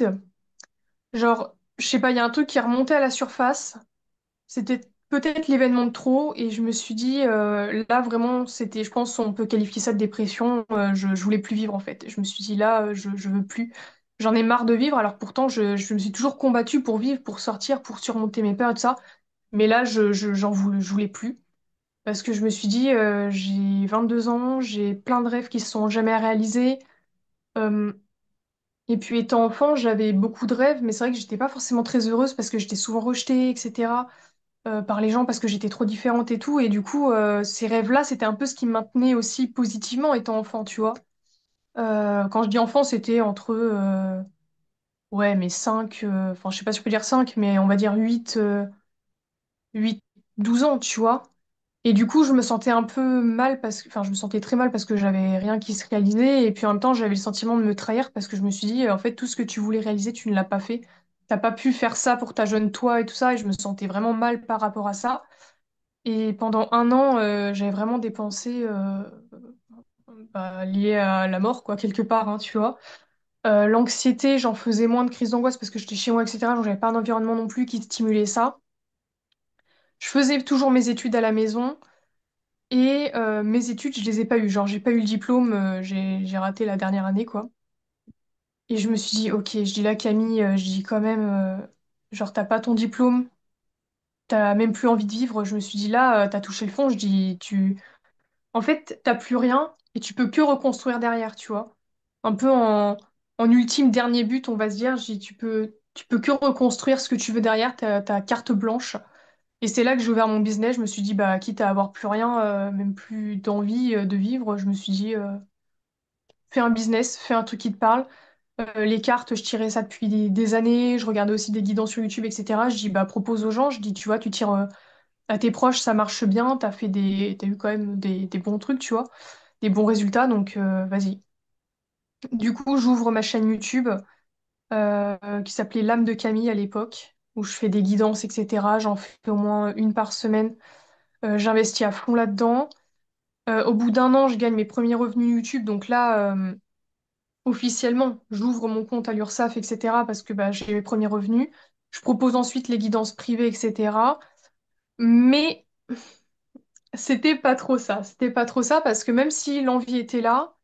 [SPEAKER 2] Genre, je sais pas, il y a un truc qui est remonté à la surface. C'était peut-être l'événement de trop et je me suis dit, là vraiment, c'était, je pense, on peut qualifier ça de dépression. Je voulais plus vivre en fait. Je me suis dit, là, je veux plus. J'en ai marre de vivre. Alors pourtant, je me suis toujours combattue pour vivre, pour sortir, pour surmonter mes peurs et tout ça. Mais là, je voulais plus. Parce que je me suis dit, j'ai 22 ans, j'ai plein de rêves qui se sont jamais réalisés. Euh, et puis étant enfant, j'avais beaucoup de rêves, mais c'est vrai que j'étais pas forcément très heureuse parce que j'étais souvent rejetée, etc. Par les gens parce que j'étais trop différente et tout. Et du coup, ces rêves-là, c'était un peu ce qui me maintenait aussi positivement étant enfant, tu vois. Quand je dis enfant, c'était entre, ouais, mais 5 enfin, je sais pas si je peux dire 5 mais on va dire 8 12 ans, tu vois. Et du coup, je me sentais un peu mal parce que, enfin, je me sentais très mal parce que j'avais rien qui se réalisait. Et puis en même temps, j'avais le sentiment de me trahir parce que je me suis dit, en fait, tout ce que tu voulais réaliser, tu ne l'as pas fait. T'as pas pu faire ça pour ta jeune toi et tout ça. Et je me sentais vraiment mal par rapport à ça. Et pendant un an, j'avais vraiment des pensées bah, liées à la mort, quoi, quelque part, hein, tu vois. L'anxiété, j'en faisais moins de crises d'angoisse parce que j'étais chez moi, etc. Donc j'avais pas un environnement non plus qui stimulait ça. Je faisais toujours mes études à la maison. Et mes études, je les ai pas eues. Genre, j'ai pas eu le diplôme, j'ai raté la dernière année, quoi. Et je me suis dit, ok, je dis là, Camille, je dis quand même, genre, t'as pas ton diplôme, t'as même plus envie de vivre. Je me suis dit là, t'as touché le fond. Je dis, en fait, t'as plus rien et tu peux que reconstruire derrière, tu vois. Un peu en ultime dernier but, on va se dire, je dis, tu peux que reconstruire ce que tu veux derrière, t'as carte blanche. Et c'est là que j'ai ouvert mon business. Je me suis dit, bah, quitte à avoir plus rien, même plus d'envie de vivre, je me suis dit, fais un business, fais un truc qui te parle. Les cartes, je tirais ça depuis des années. Je regardais aussi des guidons sur YouTube, etc. Je dis, bah, propose aux gens. Je dis, tu vois, tu tires à tes proches, ça marche bien. T'as eu quand même des bons trucs, tu vois, des bons résultats. Donc, vas-y. Du coup, j'ouvre ma chaîne YouTube qui s'appelait L'âme de Camille à l'époque, où je fais des guidances, etc. J'en fais au moins une par semaine. J'investis à fond là-dedans. Au bout d'un an, je gagne mes premiers revenus YouTube. Donc là, officiellement, j'ouvre mon compte à l'URSSAF, etc. parce que bah, j'ai mes premiers revenus. Je propose ensuite les guidances privées, etc. Mais c'était pas trop ça. C'était pas trop ça parce que même si l'envie était là,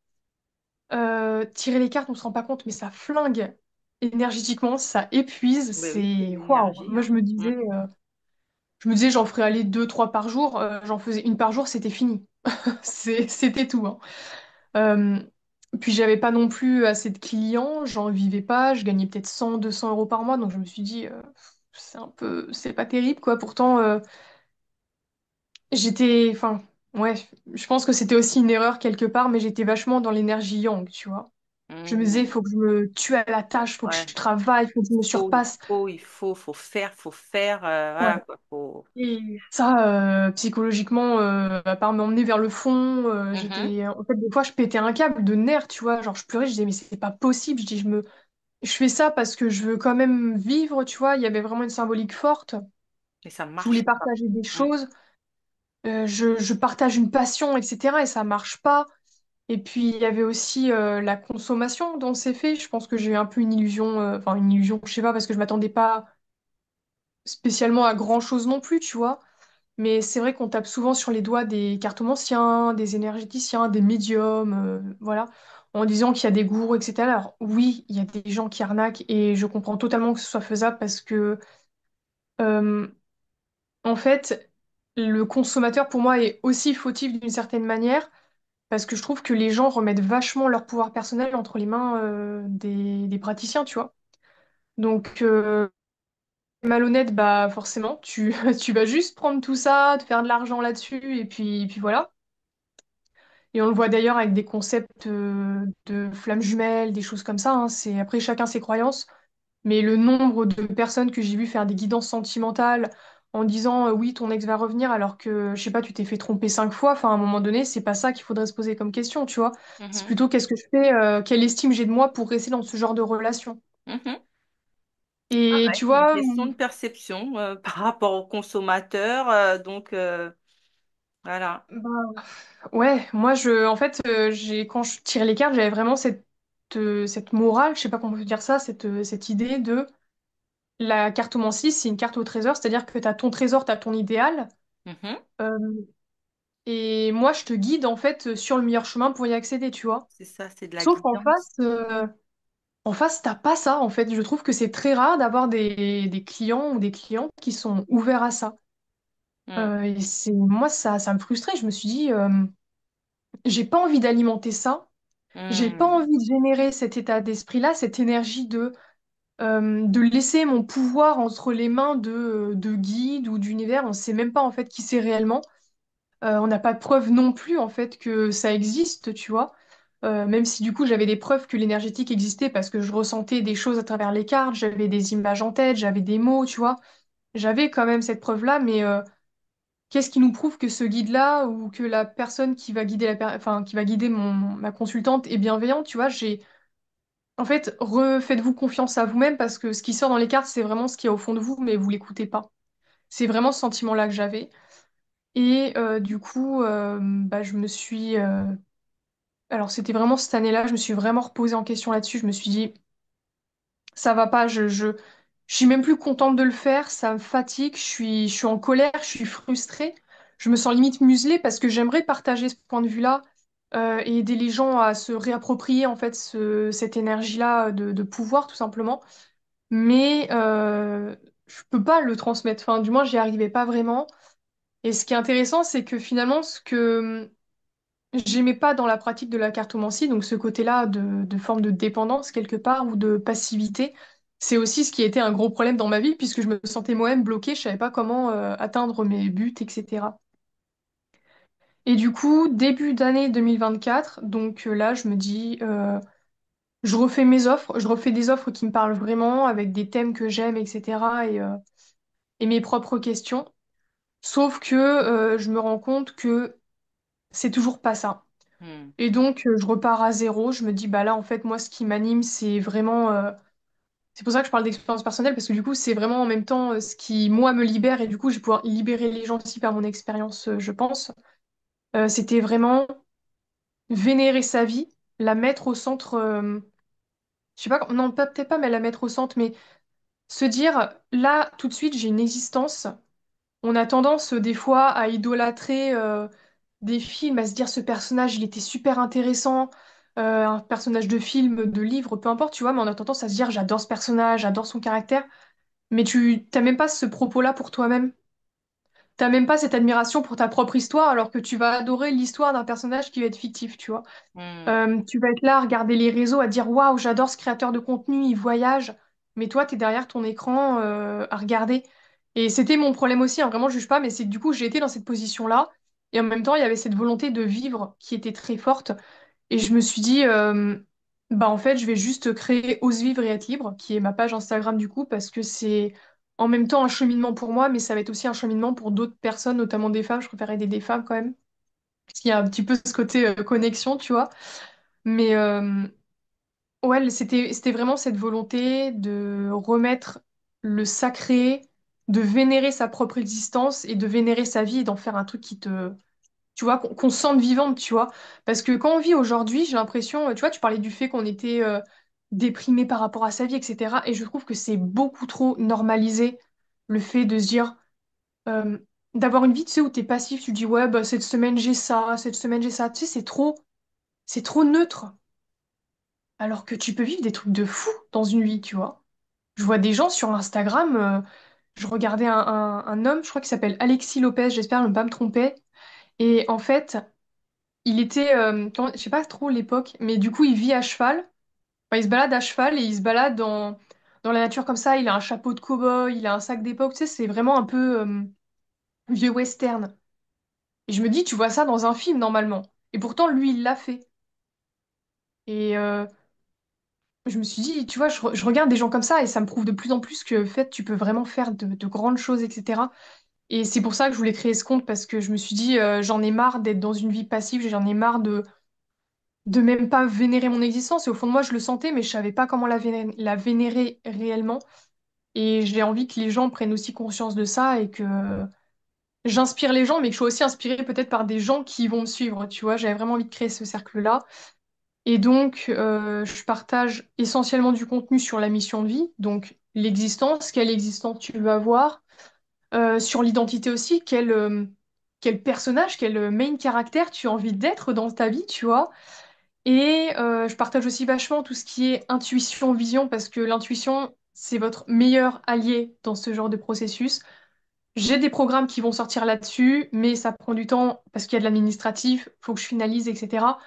[SPEAKER 2] tirer les cartes, on se rend pas compte, mais ça flingue énergétiquement, ça épuise.
[SPEAKER 1] Ben oui, c'est de
[SPEAKER 2] C'est waouh.
[SPEAKER 1] l'énergie,
[SPEAKER 2] Moi,
[SPEAKER 1] hein. Mm.
[SPEAKER 2] je me disais, j'en ferais aller deux, trois par jour. J'en faisais une par jour, c'était fini. C'était tout, hein. Euh, Puis j'avais pas non plus assez de clients, j'en vivais pas, je gagnais peut-être 100, 200 euros par mois, donc je me suis dit, c'est pas terrible quoi. Pourtant, enfin, ouais, je pense que c'était aussi une erreur quelque part, mais j'étais vachement dans l'énergie yang, tu vois. Je me disais, il
[SPEAKER 1] Mm.
[SPEAKER 2] faut que je me tue à la tâche, il faut que je
[SPEAKER 1] Ouais.
[SPEAKER 2] travaille, il faut que je me surpasse.
[SPEAKER 1] Faut faire,
[SPEAKER 2] Ouais.
[SPEAKER 1] voilà quoi, faut.
[SPEAKER 2] Et ça, psychologiquement, à part m'emmener vers le fond,
[SPEAKER 1] Mhm.
[SPEAKER 2] en fait, des fois, je pétais un câble de nerfs, tu vois. Genre, je pleurais, je disais, mais c'est pas possible. Je dis, je fais ça parce que je veux quand même vivre, tu vois. Il y avait vraiment une symbolique forte.
[SPEAKER 1] Mais ça
[SPEAKER 2] Je voulais
[SPEAKER 1] marche pas.
[SPEAKER 2] partager des
[SPEAKER 1] Mm.
[SPEAKER 2] choses. Je partage une passion, etc. Et ça marche pas. Et puis, il y avait aussi la consommation dont c'est fait. Je pense que j'ai eu un peu une illusion, enfin, une illusion, je sais pas, parce que je m'attendais pas spécialement à grand-chose non plus, tu vois. Mais c'est vrai qu'on tape souvent sur les doigts des cartomanciens, des énergéticiens, des médiums, voilà, en disant qu'il y a des gourous, etc. Alors oui, il y a des gens qui arnaquent et je comprends totalement que ce soit faisable parce que, euh, en fait, le consommateur, pour moi, est aussi fautif d'une certaine manière parce que je trouve que les gens remettent vachement leur pouvoir personnel entre les mains, des praticiens, tu vois. Donc, malhonnête, bah forcément, tu vas juste prendre tout ça, te faire de l'argent là-dessus et puis voilà. Et on le voit d'ailleurs avec des concepts de flammes jumelles, des choses comme ça, hein. C'est après chacun ses croyances, mais le nombre de personnes que j'ai vu faire des guidances sentimentales en disant oui, ton ex va revenir, alors que je sais pas, tu t'es fait tromper 5 fois. Enfin, à un moment donné, c'est pas ça qu'il faudrait se poser comme question, tu vois. C'est
[SPEAKER 1] Mhm.
[SPEAKER 2] plutôt qu'est-ce que je fais, quelle estime j'ai de moi pour rester dans ce genre de relation.
[SPEAKER 1] Mhm.
[SPEAKER 2] Et
[SPEAKER 1] Ouais,
[SPEAKER 2] tu
[SPEAKER 1] c'est une
[SPEAKER 2] vois,
[SPEAKER 1] question de perception par rapport au consommateur. Donc, Voilà.
[SPEAKER 2] Bah, ouais, moi en fait, quand je tirais les cartes, j'avais vraiment cette morale, je sais pas comment on peut dire ça, cette idée de la cartomancie, c'est une carte au trésor, c'est-à-dire que t'as ton trésor, t'as ton idéal,
[SPEAKER 1] Mhm.
[SPEAKER 2] euh, et moi je te guide en fait sur le meilleur chemin pour y accéder, tu vois.
[SPEAKER 1] C'est ça, c'est de la
[SPEAKER 2] Sauf
[SPEAKER 1] guidance.
[SPEAKER 2] en face, t'as pas ça en fait. Je trouve que c'est très rare d'avoir des clients ou des clientes qui sont ouverts à ça.
[SPEAKER 1] Mm.
[SPEAKER 2] Et moi ça me frustrait. Je me suis dit, j'ai pas envie d'alimenter ça. J'ai pas
[SPEAKER 1] Mm.
[SPEAKER 2] envie de générer cet état d'esprit-là, cette énergie de laisser mon pouvoir entre les mains de guides ou d'univers. On sait même pas en fait qui c'est réellement. On n'a pas de preuve non plus en fait que ça existe, tu vois. Même si du coup j'avais des preuves que l'énergétique existait parce que je ressentais des choses à travers les cartes, j'avais des images en tête, j'avais des mots, tu vois. J'avais quand même cette preuve-là, mais qu'est-ce qui nous prouve que ce guide-là ou que la personne qui va guider enfin, qui va guider ma consultante est bienveillante, tu vois, en fait, refaites-vous confiance à vous-même parce que ce qui sort dans les cartes, c'est vraiment ce qu'il y a au fond de vous, mais vous l'écoutez pas. C'est vraiment ce sentiment-là que j'avais. Et du coup, bah, alors c'était vraiment cette année-là, je me suis vraiment reposée en question là-dessus. Je me suis dit, ça va pas, je suis même plus contente de le faire, ça me fatigue, je suis en colère, je suis frustrée. Je me sens limite muselée parce que j'aimerais partager ce point de vue-là et aider les gens à se réapproprier en fait cette énergie-là de pouvoir tout simplement. Mais je peux pas le transmettre. Enfin, du moins, j'y arrivais pas vraiment. Et ce qui est intéressant, c'est que finalement, ce que j'aimais pas dans la pratique de la cartomancie, donc ce côté-là de forme de dépendance quelque part ou de passivité, c'est aussi ce qui était un gros problème dans ma vie puisque je me sentais moi-même bloquée, je savais pas comment atteindre mes buts, etc. Et du coup, début d'année 2024, donc là, je me dis, je refais mes offres, je refais des offres qui me parlent vraiment avec des thèmes que j'aime, etc. Et mes propres questions. Sauf que je me rends compte que c'est toujours pas ça.
[SPEAKER 1] Mm.
[SPEAKER 2] Et donc, je repars à zéro. Je me dis, bah là, en fait, moi, ce qui m'anime, c'est vraiment. C'est pour ça que je parle d'expérience personnelle, parce que du coup, c'est vraiment en même temps ce qui, moi, me libère. Et du coup, je vais pouvoir libérer les gens aussi par mon expérience, je pense. C'était vraiment vénérer sa vie, la mettre au centre. Je sais pas, non, peut-être pas, mais la mettre au centre, mais se dire, là, tout de suite, j'ai une existence. On a tendance des fois à idolâtrer des films, à se dire ce personnage, il était super intéressant, un personnage de film, de livre, peu importe, tu vois, mais on a tendance à se dire j'adore ce personnage, j'adore son caractère, mais tu t'as même pas ce propos-là pour toi-même. T'as même pas cette admiration pour ta propre histoire, alors que tu vas adorer l'histoire d'un personnage qui va être fictif, tu vois.
[SPEAKER 1] Mm.
[SPEAKER 2] Tu vas être là à regarder les réseaux, à dire waouh, j'adore ce créateur de contenu, il voyage. Mais toi, t'es derrière ton écran à regarder. Et c'était mon problème aussi, hein, vraiment, je juge pas, mais c'est que du coup, j'ai été dans cette position-là. Et en même temps, il y avait cette volonté de vivre qui était très forte. Et je me suis dit, bah en fait, je vais juste créer Ose vivre et être libre, qui est ma page Instagram du coup, parce que c'est en même temps un cheminement pour moi, mais ça va être aussi un cheminement pour d'autres personnes, notamment des femmes. Je préfère aider des femmes quand même. Parce qu'il y a un petit peu ce côté connexion, tu vois. Mais ouais, c'était vraiment cette volonté de remettre le sacré, de vénérer sa propre existence et de vénérer sa vie et d'en faire un truc qui te, tu vois, qu'on se sente vivante, tu vois. Parce que quand on vit aujourd'hui, j'ai l'impression, tu vois, tu parlais du fait qu'on était déprimé par rapport à sa vie, etc. Et je trouve que c'est beaucoup trop normalisé le fait de se dire, euh, d'avoir une vie, tu sais, où t'es passif, tu dis, ouais, bah cette semaine j'ai ça, cette semaine j'ai ça. Tu sais, c'est trop neutre. Alors que tu peux vivre des trucs de fou dans une vie, tu vois. Je vois des gens sur Instagram, je regardais un homme, je crois qu'il s'appelle Alexis Lopez, j'espère ne pas me tromper. Et en fait, il était, je sais pas trop l'époque, mais du coup, il vit à cheval. Enfin, il se balade à cheval et il se balade dans la nature comme ça. Il a un chapeau de cow-boy, il a un sac d'époque, tu sais, c'est vraiment un peu vieux western. Et je me dis, tu vois ça dans un film normalement. Et pourtant, lui, il l'a fait. Et je me suis dit, tu vois, je regarde des gens comme ça et ça me prouve de plus en plus que, en fait, tu peux vraiment faire de grandes choses, etc. Et c'est pour ça que je voulais créer ce compte parce que je me suis dit, j'en ai marre d'être dans une vie passive, j'en ai marre de même pas vénérer mon existence. Et au fond de moi, je le sentais, mais je savais pas comment la vénérer réellement. Et j'ai envie que les gens prennent aussi conscience de ça et que j'inspire les gens, mais que je suis aussi inspirée peut-être par des gens qui vont me suivre, tu vois. J'avais vraiment envie de créer ce cercle-là. Et donc, je partage essentiellement du contenu sur la mission de vie, donc l'existence, quelle existence tu veux avoir, sur l'identité aussi, quel personnage, quel main caractère tu as envie d'être dans ta vie, tu vois. Et je partage aussi vachement tout ce qui est intuition, vision, parce que l'intuition, c'est votre meilleur allié dans ce genre de processus. J'ai des programmes qui vont sortir là-dessus, mais ça prend du temps parce qu'il y a de l'administratif, faut que je finalise, etc.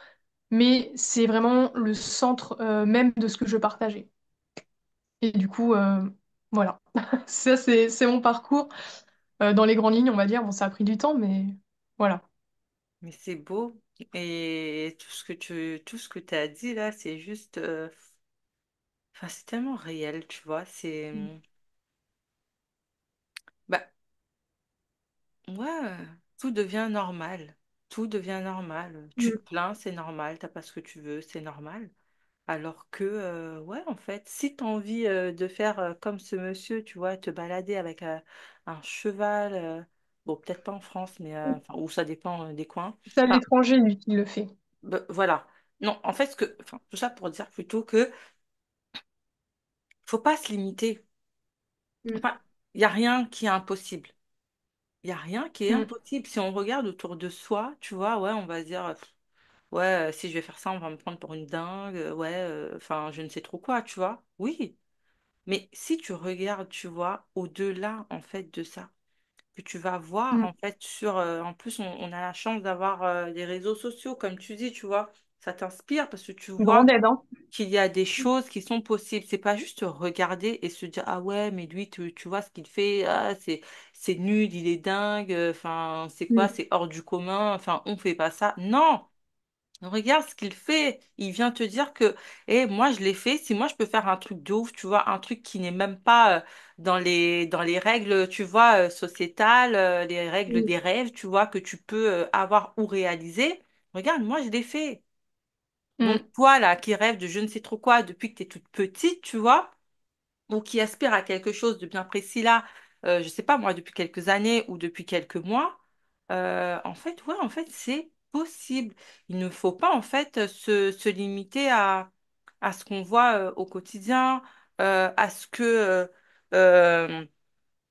[SPEAKER 2] Mais c'est vraiment le centre même de ce que je veux partager. Et du coup, voilà. Ça, c'est mon parcours. Dans les grandes lignes, on va dire. Bon, ça a pris du temps, mais voilà.
[SPEAKER 1] Mais c'est beau. Et tout ce que tu as dit là, c'est juste, enfin, c'est tellement réel, tu vois. Bah, ouais, tout devient normal. Tout devient normal. Tu
[SPEAKER 2] Mm.
[SPEAKER 1] te plains, c'est normal. T'as pas ce que tu veux, c'est normal. Alors que, ouais, en fait, si tu as envie de faire comme ce monsieur, tu vois, te balader avec un cheval, bon, peut-être pas en France, mais enfin, ou ça dépend des coins.
[SPEAKER 2] C'est à
[SPEAKER 1] Enfin,
[SPEAKER 2] l'étranger, lui, qui le fait.
[SPEAKER 1] voilà. Non, en fait, enfin, tout ça pour dire plutôt que faut pas se limiter.
[SPEAKER 2] Mm.
[SPEAKER 1] Enfin, il n'y a rien qui est impossible. Il n'y a rien qui est
[SPEAKER 2] Mm.
[SPEAKER 1] impossible. Si on regarde autour de soi, tu vois, ouais, on va se dire, ouais, si je vais faire ça, on va me prendre pour une dingue, ouais, enfin, je ne sais trop quoi, tu vois. Oui. Mais si tu regardes, tu vois, au-delà, en fait, de ça, que tu vas voir,
[SPEAKER 2] Mm.
[SPEAKER 1] en fait, en plus, on a la chance d'avoir les réseaux sociaux, comme tu dis, tu vois, ça t'inspire parce que tu vois
[SPEAKER 2] Grande aide, hein.
[SPEAKER 1] qu'il y a des choses qui sont possibles. C'est pas juste regarder et se dire, ah ouais, mais lui, tu vois ce qu'il fait, ah, c'est nul, il est dingue, enfin, c'est quoi,
[SPEAKER 2] Mm.
[SPEAKER 1] c'est hors du commun, enfin, on fait pas ça. Non! Regarde ce qu'il fait. Il vient te dire que, moi je l'ai fait. Si moi je peux faire un truc de ouf, tu vois, un truc qui n'est même pas dans les règles, tu vois, sociétales, les règles
[SPEAKER 2] Mm.
[SPEAKER 1] des rêves, tu vois, que tu peux avoir ou réaliser. Regarde, moi je l'ai fait.
[SPEAKER 2] Mm.
[SPEAKER 1] Donc toi là, qui rêve de je ne sais trop quoi depuis que tu es toute petite, tu vois, ou qui aspire à quelque chose de bien précis là, je sais pas moi, depuis quelques années ou depuis quelques mois, en fait, ouais, en fait, c'est possible. Il ne faut pas en fait se limiter à ce qu'on voit au quotidien, à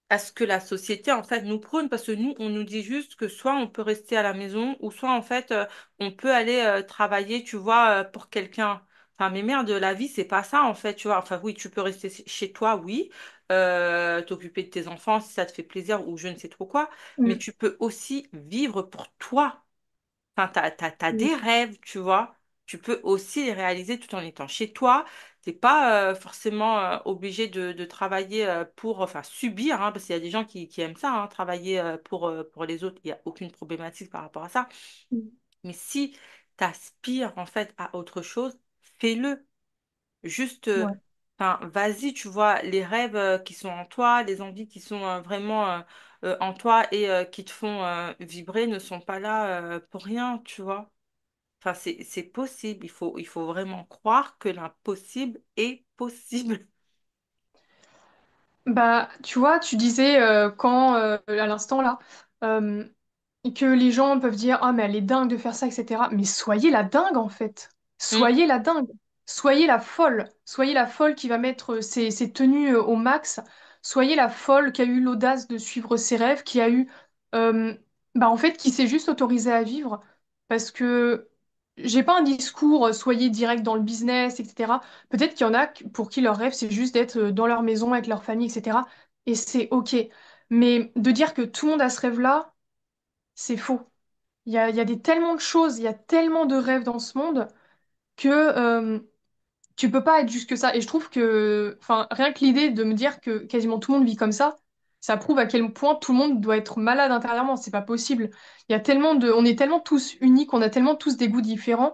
[SPEAKER 1] à ce que la société en fait nous prône parce que nous on nous dit juste que soit on peut rester à la maison ou soit en fait on peut aller travailler tu vois pour quelqu'un. Enfin mais merde la vie c'est pas ça en fait tu vois. Enfin oui tu peux rester chez toi oui t'occuper de tes enfants si ça te fait plaisir ou je ne sais trop quoi mais
[SPEAKER 2] Mm.
[SPEAKER 1] tu peux aussi vivre pour toi. Enfin, t'as
[SPEAKER 2] Mm.
[SPEAKER 1] des rêves, tu vois. Tu peux aussi les réaliser tout en étant chez toi. T'es pas forcément obligé de travailler pour, enfin, subir, hein, parce qu'il y a des gens qui aiment ça, hein, travailler pour les autres. Il n'y a aucune problématique par rapport à ça.
[SPEAKER 2] Mm.
[SPEAKER 1] Mais si t'aspires en fait à autre chose, fais-le. Juste,
[SPEAKER 2] Ouais.
[SPEAKER 1] enfin, vas-y, tu vois, les rêves qui sont en toi, les envies qui sont vraiment en toi et qui te font vibrer ne sont pas là pour rien, tu vois. Enfin, c'est possible. Il faut vraiment croire que l'impossible est possible.
[SPEAKER 2] Bah, tu vois, tu disais quand, à l'instant là, euh, que les gens peuvent dire, ah, mais elle est dingue de faire ça, etc. Mais soyez la dingue, en fait.
[SPEAKER 1] Mm,
[SPEAKER 2] Soyez la dingue. Soyez la folle. Soyez la folle qui va mettre ses tenues au max. Soyez la folle qui a eu l'audace de suivre ses rêves, qui a eu, euh, bah, en fait, qui s'est juste autorisée à vivre. Parce que j'ai pas un discours, soyez direct dans le business, etc. Peut-être qu'il y en a pour qui leur rêve, c'est juste d'être dans leur maison avec leur famille, etc. Et c'est OK. Mais de dire que tout le monde a ce rêve-là, c'est faux. Il y a tellement de choses, il y a tellement de rêves dans ce monde que tu peux pas être juste que ça. Et je trouve que, enfin, rien que l'idée de me dire que quasiment tout le monde vit comme ça prouve à quel point tout le monde doit être malade intérieurement. C'est pas possible. Il y a tellement de, on est tellement tous uniques, on a tellement tous des goûts différents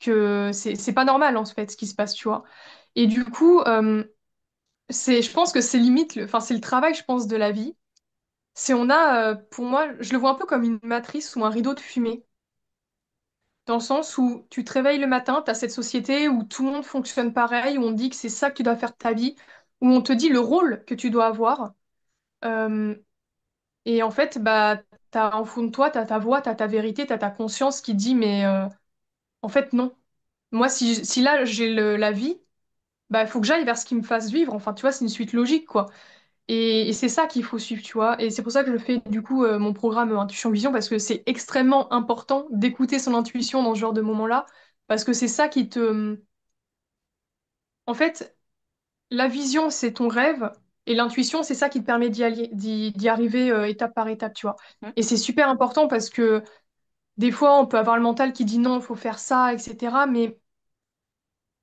[SPEAKER 2] que c'est pas normal en fait ce qui se passe, tu vois. Et du coup, je pense que c'est limite, enfin, c'est le travail, je pense, de la vie. C'est on a, pour moi, je le vois un peu comme une matrice ou un rideau de fumée. Dans le sens où tu te réveilles le matin, tu as cette société où tout le monde fonctionne pareil, où on te dit que c'est ça que tu dois faire de ta vie, où on te dit le rôle que tu dois avoir. Euh, Et en fait, bah, t'as en fond de toi, t'as ta voix, t'as ta vérité, t'as ta conscience qui dit, mais en fait, non. Moi, si là, j'ai la vie, bah, il faut que j'aille vers ce qui me fasse vivre. Enfin, tu vois, c'est une suite logique, quoi. Et c'est ça qu'il faut suivre, tu vois. Et c'est pour ça que je fais, du coup, mon programme Intuition Vision, parce que c'est extrêmement important d'écouter son intuition dans ce genre de moment-là, parce que c'est ça qui te... En fait, la vision, c'est ton rêve, et l'intuition, c'est ça qui te permet d'y arriver étape par étape, tu vois.
[SPEAKER 1] Mm.
[SPEAKER 2] Et c'est super important parce que des fois, on peut avoir le mental qui dit non, il faut faire ça, etc. Mais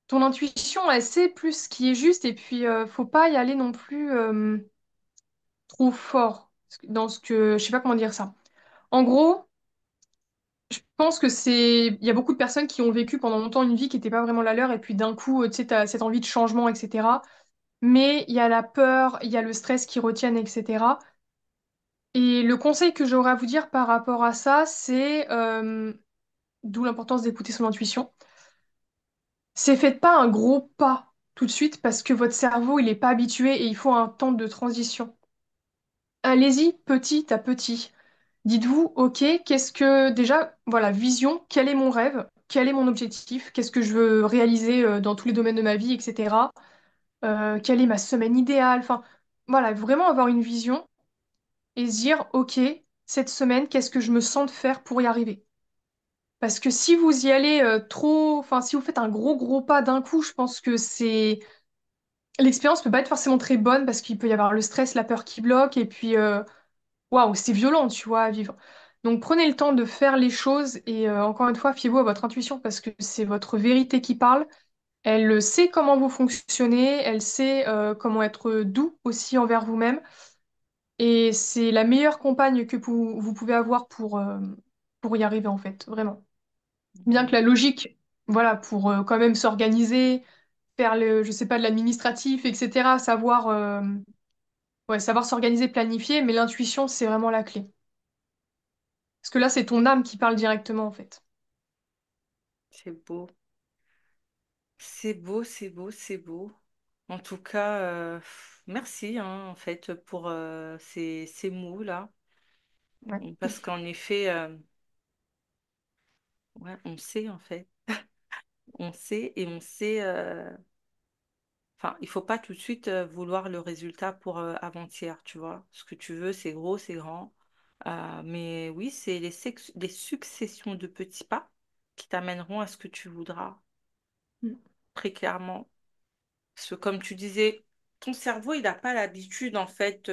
[SPEAKER 2] ton intuition, elle sait plus ce qui est juste, et puis faut pas y aller non plus trop fort dans ce que... Je sais pas comment dire ça. En gros, je pense que c'est... Il y a beaucoup de personnes qui ont vécu pendant longtemps une vie qui n'était pas vraiment la leur, et puis d'un coup, tu sais, t'as cette envie de changement, etc. Mais il y a la peur, il y a le stress qui retiennent, etc. Et le conseil que j'aurais à vous dire par rapport à ça, c'est, d'où l'importance d'écouter son intuition, c'est faites pas un gros pas tout de suite parce que votre cerveau, il n'est pas habitué et il faut un temps de transition. Allez-y petit à petit. Dites-vous, ok, qu'est-ce que déjà, voilà, vision, quel est mon rêve, quel est mon objectif, qu'est-ce que je veux réaliser dans tous les domaines de ma vie, etc. Quelle est ma semaine idéale, enfin, voilà, vraiment avoir une vision et se dire, ok, cette semaine, qu'est-ce que je me sens de faire pour y arriver? Parce que si vous y allez trop, enfin, si vous faites un gros pas d'un coup, je pense que c'est l'expérience peut pas être forcément très bonne parce qu'il peut y avoir le stress, la peur qui bloque et puis waouh, c'est violent, tu vois, à vivre. Donc prenez le temps de faire les choses et encore une fois, fiez-vous à votre intuition parce que c'est votre vérité qui parle. Elle sait comment vous fonctionnez, elle sait comment être doux aussi envers vous-même et c'est la meilleure compagne que vous pouvez avoir pour y arriver en fait, vraiment. Bien que la logique, voilà, pour quand même s'organiser, faire le, je sais pas, de l'administratif, etc., savoir, ouais, savoir s'organiser, planifier, mais l'intuition, c'est vraiment la clé. Parce que là, c'est ton âme qui parle directement, en fait.
[SPEAKER 1] C'est beau. C'est beau, c'est beau, c'est beau. En tout cas, merci hein, en fait pour ces mots-là.
[SPEAKER 2] Ouais.
[SPEAKER 1] Parce qu'en effet, ouais, on sait en fait. On sait et on sait. Enfin, il faut pas tout de suite vouloir le résultat pour avant-hier, tu vois. Ce que tu veux, c'est gros, c'est grand. Mais oui, c'est les successions de petits pas qui t'amèneront à ce que tu voudras,
[SPEAKER 2] Mm.
[SPEAKER 1] très clairement. Parce que comme tu disais, ton cerveau, il n'a pas l'habitude, en fait,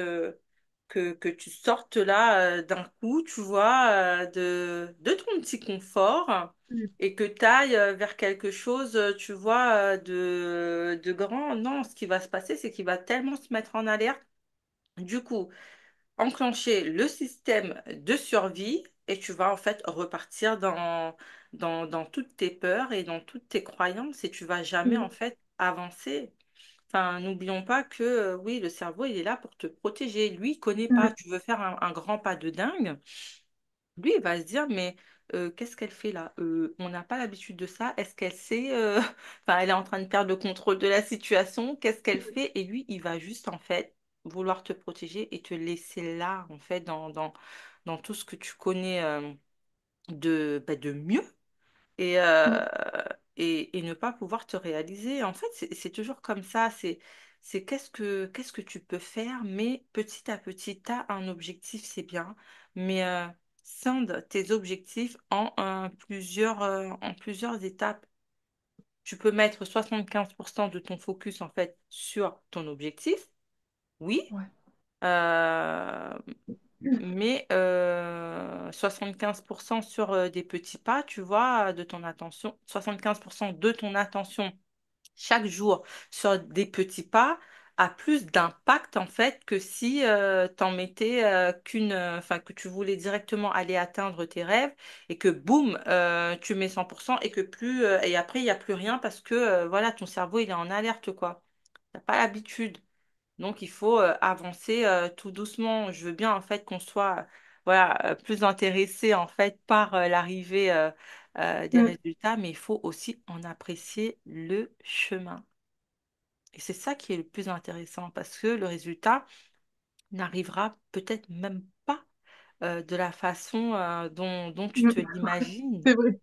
[SPEAKER 1] que tu sortes là d'un coup, tu vois, de ton petit confort
[SPEAKER 2] Mm.
[SPEAKER 1] et que tu ailles vers quelque chose, tu vois, de grand. Non, ce qui va se passer, c'est qu'il va tellement se mettre en alerte. Du coup, enclencher le système de survie et tu vas en fait repartir dans toutes tes peurs et dans toutes tes croyances et tu vas jamais en
[SPEAKER 2] Mm.
[SPEAKER 1] fait avancer. Enfin, n'oublions pas que oui, le cerveau, il est là pour te protéger. Lui, il connaît pas.
[SPEAKER 2] Mm.
[SPEAKER 1] Tu veux faire un grand pas de dingue. Lui, il va se dire, mais qu'est-ce qu'elle fait là? On n'a pas l'habitude de ça. Est-ce qu'elle sait Enfin, elle est en train de perdre le contrôle de la situation. Qu'est-ce qu'elle fait? Et lui, il va juste, en fait, vouloir te protéger et te laisser là, en fait, dans tout ce que tu connais de mieux et,
[SPEAKER 2] Mm.
[SPEAKER 1] et ne pas pouvoir te réaliser. En fait, c'est toujours comme ça. C'est qu'est-ce que tu peux faire, mais petit à petit, tu as un objectif, c'est bien, mais scinde tes objectifs en plusieurs étapes. Tu peux mettre 75% de ton focus, en fait, sur ton objectif, oui.
[SPEAKER 2] Ouais.
[SPEAKER 1] Euh,
[SPEAKER 2] Mm.
[SPEAKER 1] mais 75% sur des petits pas, tu vois, de ton attention, 75% de ton attention chaque jour sur des petits pas a plus d'impact en fait que si t'en mettais enfin que tu voulais directement aller atteindre tes rêves et que boum, tu mets 100% et que plus et après il n'y a plus rien parce que voilà, ton cerveau il est en alerte quoi. T'as pas l'habitude. Donc, il faut avancer tout doucement. Je veux bien en fait qu'on soit voilà, plus intéressé en fait par l'arrivée des
[SPEAKER 2] Mm.
[SPEAKER 1] résultats, mais il faut aussi en apprécier le chemin. Et c'est ça qui est le plus intéressant parce que le résultat, n'arrivera peut-être même pas de la façon dont tu
[SPEAKER 2] Mm.
[SPEAKER 1] te l'imagines.
[SPEAKER 2] C'est vrai.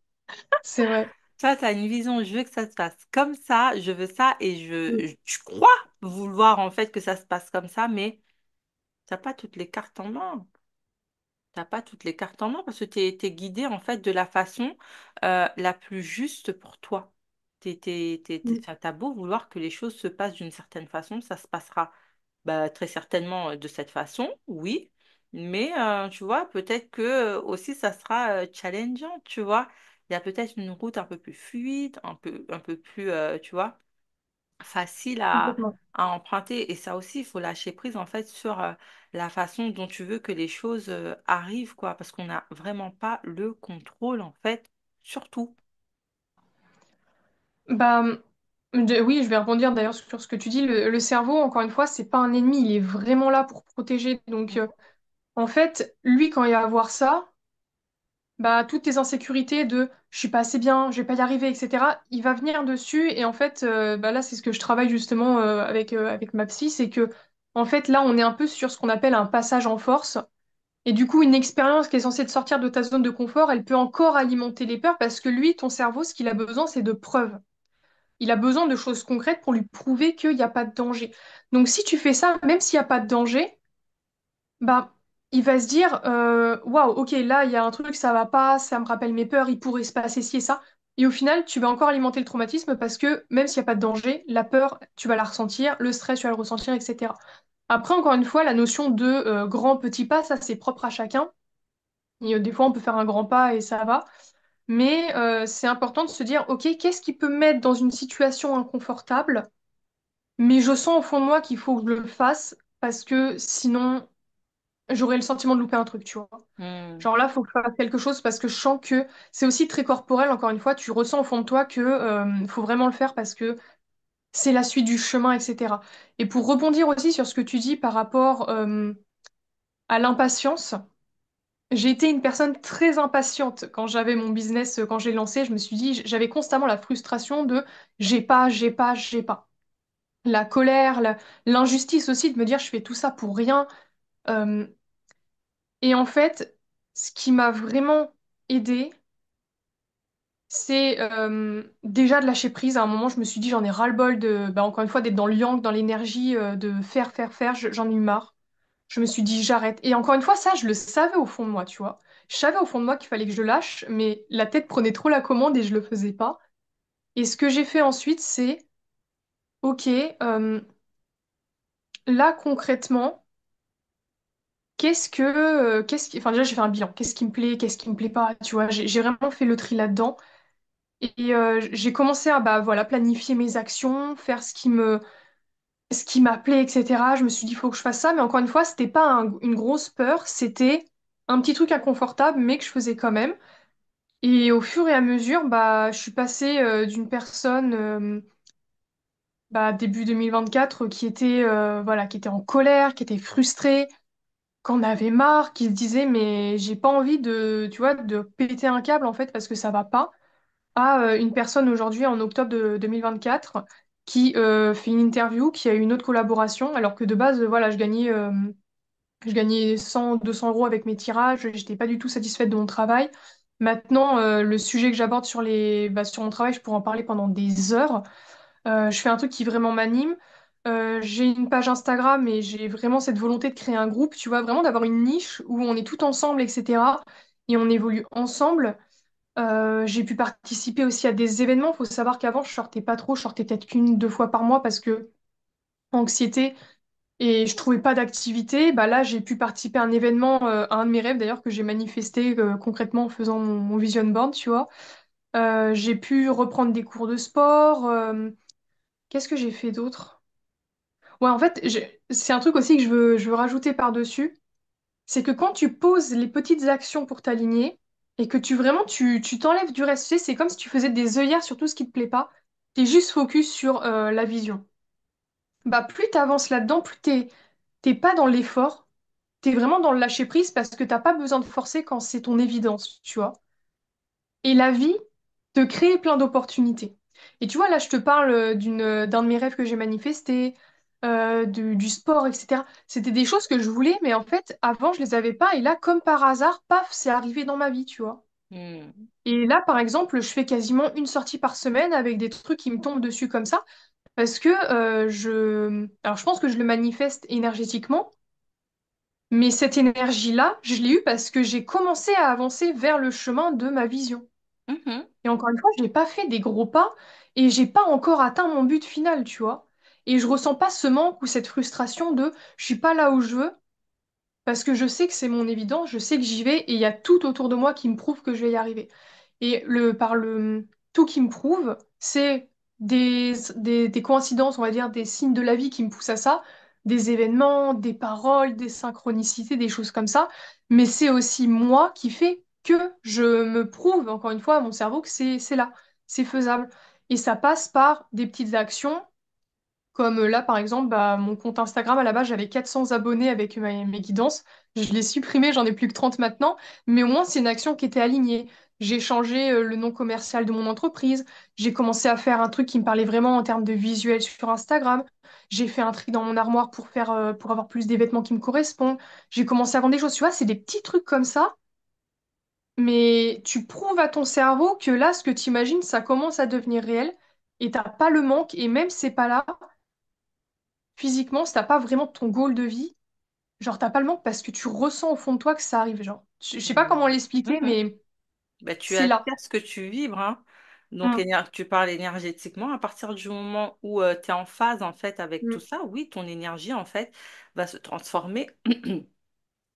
[SPEAKER 2] C'est vrai.
[SPEAKER 1] Toi, tu as une vision, je veux que ça se passe comme ça, je veux ça, et
[SPEAKER 2] Mm.
[SPEAKER 1] je crois vouloir en fait que ça se passe comme ça, mais t'as pas toutes les cartes en main. T'as pas toutes les cartes en main parce que t'es guidé en fait de la façon la plus juste pour toi.
[SPEAKER 2] Mm.
[SPEAKER 1] Enfin, t'as beau vouloir que les choses se passent d'une certaine façon, ça se passera bah, très certainement de cette façon, oui. Mais tu vois, peut-être que aussi ça sera challengeant, tu vois. Il y a peut-être une route un peu plus fluide, un peu plus, tu vois, facile
[SPEAKER 2] Complètement.
[SPEAKER 1] à emprunter. Et ça aussi, il faut lâcher prise en fait sur la façon dont tu veux que les choses arrivent, quoi, parce qu'on n'a vraiment pas le contrôle en fait, surtout.
[SPEAKER 2] Bah, oui, je vais rebondir d'ailleurs sur ce que tu dis. Le cerveau, encore une fois, c'est pas un ennemi, il est vraiment là pour protéger. Donc, en fait, lui, quand il va voir ça, bah, toutes tes insécurités de je suis pas assez bien, je vais pas y arriver, etc., il va venir dessus. Et en fait, bah, là, c'est ce que je travaille justement avec ma psy, c'est que, en fait, là, on est un peu sur ce qu'on appelle un passage en force. Et du coup, une expérience qui est censée te sortir de ta zone de confort, elle peut encore alimenter les peurs parce que lui, ton cerveau, ce qu'il a besoin, c'est de preuves. Il a besoin de choses concrètes pour lui prouver qu'il n'y a pas de danger. Donc si tu fais ça, même s'il n'y a pas de danger, bah, il va se dire, waouh, ok, là, il y a un truc, ça va pas, ça me rappelle mes peurs, il pourrait se passer ci et ça. Et au final, tu vas encore alimenter le traumatisme parce que même s'il n'y a pas de danger, la peur, tu vas la ressentir, le stress, tu vas le ressentir, etc. Après, encore une fois, la notion de grand, petit pas, ça, c'est propre à chacun. Et, des fois, on peut faire un grand pas et ça va. Mais c'est important de se dire, ok, qu'est-ce qui peut me mettre dans une situation inconfortable? Mais je sens au fond de moi qu'il faut que je le fasse parce que sinon, j'aurais le sentiment de louper un truc, tu vois.
[SPEAKER 1] Hmm.
[SPEAKER 2] Genre là, il faut que je fasse quelque chose parce que je sens que c'est aussi très corporel, encore une fois, tu ressens au fond de toi que faut vraiment le faire parce que c'est la suite du chemin, etc. Et pour rebondir aussi sur ce que tu dis par rapport à l'impatience, j'ai été une personne très impatiente quand j'avais mon business, quand j'ai lancé, je me suis dit, j'avais constamment la frustration de j'ai pas. La colère, l'injustice aussi de me dire je fais tout ça pour rien. Euh, et en fait, ce qui m'a vraiment aidée, c'est déjà de lâcher prise. À un moment, je me suis dit j'en ai ras-le-bol de, bah, encore une fois, d'être dans le yang, dans l'énergie, de faire. J'en ai eu marre. Je me suis dit j'arrête. Et encore une fois, ça, je le savais au fond de moi, tu vois. Je savais au fond de moi qu'il fallait que je lâche, mais la tête prenait trop la commande et je le faisais pas. Et ce que j'ai fait ensuite, c'est, ok, là concrètement. Enfin déjà j'ai fait un bilan. Qu'est-ce qui me plaît, qu'est-ce qui me plaît pas, tu vois. J'ai vraiment fait le tri là-dedans et j'ai commencé à bah voilà planifier mes actions, faire ce qui m'appelait, etc. Je me suis dit il faut que je fasse ça, mais encore une fois c'était pas une grosse peur, c'était un petit truc inconfortable mais que je faisais quand même. Et au fur et à mesure bah je suis passée d'une personne bah début 2024 qui était voilà qui était en colère, qui était frustrée qu'on avait marre, qui se disait mais j'ai pas envie de, tu vois, de péter un câble en fait parce que ça va pas, à une personne aujourd'hui en octobre de 2024 qui fait une interview, qui a eu une autre collaboration, alors que de base, voilà, je gagnais 100, 200 euros avec mes tirages, j'étais pas du tout satisfaite de mon travail. Maintenant, le sujet que j'aborde sur mon travail, je pourrais en parler pendant des heures. Je fais un truc qui vraiment m'anime. J'ai une page Instagram et j'ai vraiment cette volonté de créer un groupe, tu vois, vraiment d'avoir une niche où on est tout ensemble, etc. Et on évolue ensemble. J'ai pu participer aussi à des événements. Il faut savoir qu'avant, je sortais pas trop, je sortais peut-être qu'une, deux fois par mois parce que anxiété et je trouvais pas d'activité. Bah là, j'ai pu participer à un événement, à un de mes rêves d'ailleurs, que j'ai manifesté concrètement en faisant mon vision board, tu vois. J'ai pu reprendre des cours de sport. Qu'est-ce que j'ai fait d'autre? Ouais, en fait, c'est un truc aussi que je veux rajouter par-dessus. C'est que quand tu poses les petites actions pour t'aligner et que tu t'enlèves du reste, tu sais, c'est comme si tu faisais des œillères sur tout ce qui te plaît pas. T'es juste focus sur la vision. Bah, plus t'avances là-dedans, plus t'es pas dans l'effort, t'es vraiment dans le lâcher prise parce que t'as pas besoin de forcer quand c'est ton évidence, tu vois. Et la vie te crée plein d'opportunités. Et tu vois, là, je te parle d'un de mes rêves que j'ai manifesté. du sport, etc. C'était des choses que je voulais, mais en fait, avant, je les avais pas. Et là, comme par hasard, paf, c'est arrivé dans ma vie, tu vois.
[SPEAKER 1] Hmm.
[SPEAKER 2] Et là, par exemple, je fais quasiment une sortie par semaine avec des trucs qui me tombent dessus comme ça, parce que Alors, je pense que je le manifeste énergétiquement, mais cette énergie-là, je l'ai eue parce que j'ai commencé à avancer vers le chemin de ma vision.
[SPEAKER 1] Mhm.
[SPEAKER 2] Et encore une fois, je n'ai pas fait des gros pas et j'ai pas encore atteint mon but final, tu vois. Et je ressens pas ce manque ou cette frustration de je suis pas là où je veux parce que je sais que c'est mon évidence, je sais que j'y vais et il y a tout autour de moi qui me prouve que je vais y arriver. Et par le tout qui me prouve, c'est des coïncidences, on va dire, des signes de la vie qui me poussent à ça, des événements, des paroles, des synchronicités, des choses comme ça. Mais c'est aussi moi qui fait que je me prouve, encore une fois, à mon cerveau que c'est là, c'est faisable. Et ça passe par des petites actions comme là, par exemple, bah, mon compte Instagram, à la base, j'avais 400 abonnés avec mes guidances. Je l'ai supprimé, j'en ai plus que 30 maintenant. Mais au moins, c'est une action qui était alignée. J'ai changé le nom commercial de mon entreprise. J'ai commencé à faire un truc qui me parlait vraiment en termes de visuel sur Instagram. J'ai fait un tri dans mon armoire pour avoir plus des vêtements qui me correspondent. J'ai commencé à vendre des choses. Tu vois, c'est des petits trucs comme ça. Mais tu prouves à ton cerveau que là, ce que tu imagines, ça commence à devenir réel. Et t'as pas le manque. Et même si c'est pas là, physiquement, si t'as pas vraiment ton goal de vie, genre t'as pas le manque parce que tu ressens au fond de toi que ça arrive, genre. Je sais pas
[SPEAKER 1] Hmm.
[SPEAKER 2] comment l'expliquer,
[SPEAKER 1] Mhm.
[SPEAKER 2] mais
[SPEAKER 1] Bah, tu
[SPEAKER 2] c'est là.
[SPEAKER 1] attires ce que tu vibres, hein. Donc,
[SPEAKER 2] Mm,
[SPEAKER 1] tu parles énergétiquement. À partir du moment où tu es en phase, en fait, avec tout
[SPEAKER 2] mm.
[SPEAKER 1] ça, oui, ton énergie, en fait, va se transformer.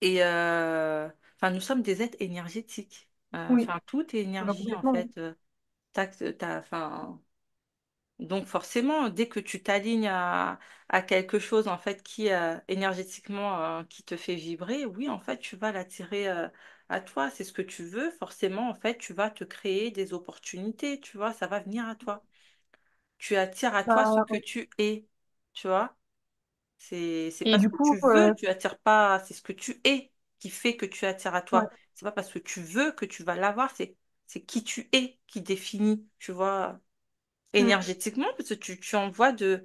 [SPEAKER 1] Et, enfin, nous sommes des êtres énergétiques.
[SPEAKER 2] Oui,
[SPEAKER 1] Enfin, tout est
[SPEAKER 2] bah,
[SPEAKER 1] énergie, en
[SPEAKER 2] complètement. Oui.
[SPEAKER 1] fait. Enfin, donc forcément, dès que tu t'alignes à quelque chose en fait qui énergétiquement qui te fait vibrer, oui, en fait, tu vas l'attirer à toi. C'est ce que tu veux. Forcément, en fait, tu vas te créer des opportunités. Tu vois, ça va venir à toi. Tu attires à toi ce
[SPEAKER 2] Bah,
[SPEAKER 1] que
[SPEAKER 2] ouais.
[SPEAKER 1] tu es. Tu vois, c'est
[SPEAKER 2] Et
[SPEAKER 1] pas ce
[SPEAKER 2] du
[SPEAKER 1] que
[SPEAKER 2] coup,
[SPEAKER 1] tu veux. Tu attires pas. C'est ce que tu es qui fait que tu attires à
[SPEAKER 2] ouais.
[SPEAKER 1] toi. C'est pas parce que tu veux que tu vas l'avoir. C'est qui tu es qui définit. Tu vois
[SPEAKER 2] Mm.
[SPEAKER 1] énergétiquement parce que tu envoies de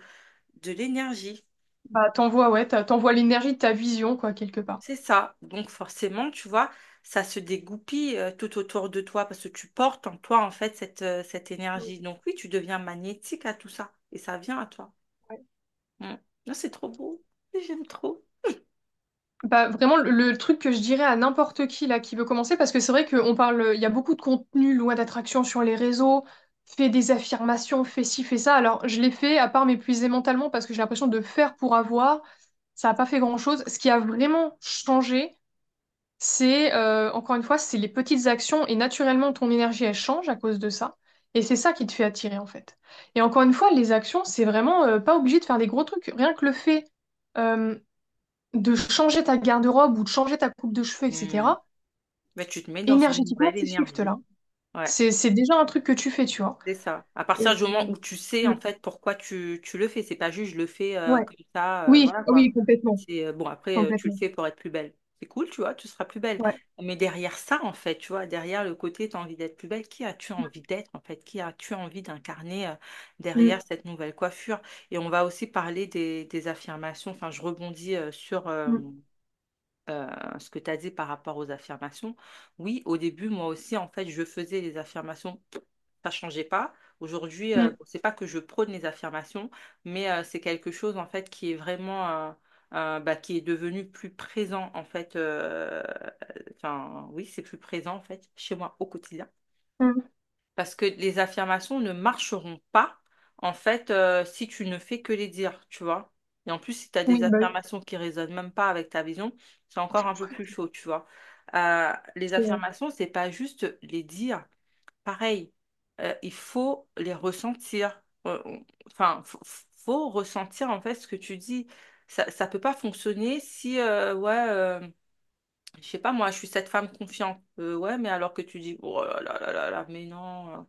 [SPEAKER 1] l'énergie.
[SPEAKER 2] Bah, ouais, t'envoies l'énergie de ta vision, quoi, quelque part.
[SPEAKER 1] C'est ça. Donc forcément, tu vois, ça se dégoupille tout autour de toi parce que tu portes en toi en fait cette
[SPEAKER 2] Mm.
[SPEAKER 1] énergie. Donc oui, tu deviens magnétique à tout ça et ça vient à toi.
[SPEAKER 2] Ouais.
[SPEAKER 1] Mm. Non, c'est trop beau. J'aime trop.
[SPEAKER 2] Bah, vraiment, le truc que je dirais à n'importe qui là qui veut commencer, parce que c'est vrai qu'on parle, il y a beaucoup de contenu, loi d'attraction sur les réseaux, fais des affirmations, fais ci, fais ça. Alors, je l'ai fait à part m'épuiser mentalement parce que j'ai l'impression de faire pour avoir. Ça n'a pas fait grand-chose. Ce qui a vraiment changé, c'est, encore une fois, c'est les petites actions et naturellement, ton énergie, elle change à cause de ça. Et c'est ça qui te fait attirer, en fait. Et encore une fois, les actions, c'est vraiment pas obligé de faire des gros trucs. Rien que le fait euh, de changer ta garde-robe ou de changer ta coupe de cheveux,
[SPEAKER 1] Mm.
[SPEAKER 2] etc.,
[SPEAKER 1] Mais tu te mets dans une
[SPEAKER 2] énergétiquement,
[SPEAKER 1] nouvelle
[SPEAKER 2] tu shiftes là.
[SPEAKER 1] énergie. Ouais.
[SPEAKER 2] C'est déjà un truc que tu fais, tu vois.
[SPEAKER 1] C'est ça. À partir
[SPEAKER 2] Et-
[SPEAKER 1] du moment où tu sais
[SPEAKER 2] Mm.
[SPEAKER 1] en fait pourquoi tu le fais, c'est pas juste je le fais
[SPEAKER 2] Ouais.
[SPEAKER 1] comme ça,
[SPEAKER 2] Oui,
[SPEAKER 1] voilà quoi.
[SPEAKER 2] oui, complètement.
[SPEAKER 1] C'est bon après tu le
[SPEAKER 2] Complètement.
[SPEAKER 1] fais pour être plus belle. C'est cool, tu vois, tu seras plus belle.
[SPEAKER 2] Ouais.
[SPEAKER 1] Mais derrière ça en fait, tu vois, derrière le côté tu as envie d'être plus belle, qui as-tu envie d'être en fait? Qui as-tu envie d'incarner derrière
[SPEAKER 2] Mm.
[SPEAKER 1] cette nouvelle coiffure? Et on va aussi parler des affirmations. Enfin, je rebondis sur
[SPEAKER 2] Mm.
[SPEAKER 1] ce que tu as dit par rapport aux affirmations. Oui, au début, moi aussi, en fait, je faisais les affirmations, ça changeait pas. Aujourd'hui,
[SPEAKER 2] Mm.
[SPEAKER 1] bon, c'est pas que je prône les affirmations, mais c'est quelque chose, en fait, qui est vraiment, bah, qui est devenu plus présent, en fait. Enfin, oui, c'est plus présent, en fait, chez moi au quotidien.
[SPEAKER 2] Mm.
[SPEAKER 1] Parce que les affirmations ne marcheront pas, en fait, si tu ne fais que les dire, tu vois. Et en plus, si tu as des
[SPEAKER 2] Oui, bah oui.
[SPEAKER 1] affirmations qui résonnent même pas avec ta vision, c'est encore un peu plus chaud, tu vois. Les
[SPEAKER 2] C'est-
[SPEAKER 1] affirmations, c'est pas juste les dire. Pareil, il faut les ressentir. Enfin, faut ressentir, en fait, ce que tu dis. Ça peut pas fonctionner si, ouais. Je sais pas, moi, je suis cette femme confiante. Ouais, mais alors que tu dis, oh là là là là là, mais non,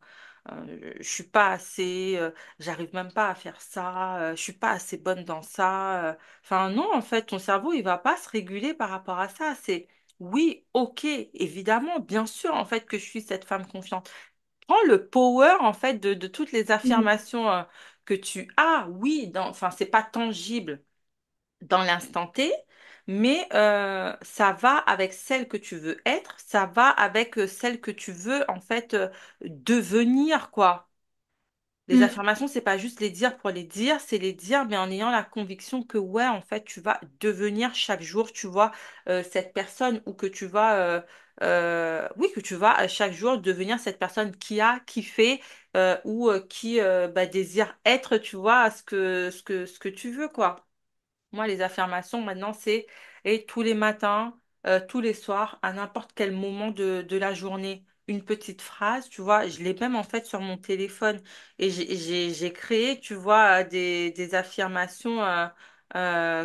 [SPEAKER 1] je suis pas assez, j'arrive même pas à faire ça, je suis pas assez bonne dans ça. Enfin, non, en fait, ton cerveau, il va pas se réguler par rapport à ça. C'est, oui, ok, évidemment, bien sûr, en fait, que je suis cette femme confiante. Prends le power, en fait, de toutes les
[SPEAKER 2] Mm.
[SPEAKER 1] affirmations que tu as, oui, enfin, c'est pas tangible dans l'instant T, mais ça va avec celle que tu veux être, ça va avec celle que tu veux en fait devenir, quoi. Les
[SPEAKER 2] Mm.
[SPEAKER 1] affirmations, c'est pas juste les dire pour les dire, c'est les dire, mais en ayant la conviction que ouais, en fait, tu vas devenir chaque jour, tu vois, cette personne ou que tu vas, oui, que tu vas chaque jour devenir cette personne qui fait ou qui bah, désire être, tu vois, ce que tu veux, quoi. Moi, les affirmations, maintenant, c'est et tous les matins, tous les soirs, à n'importe quel moment de la journée, une petite phrase, tu vois. Je l'ai même en fait sur mon téléphone. Et j'ai créé, tu vois, des affirmations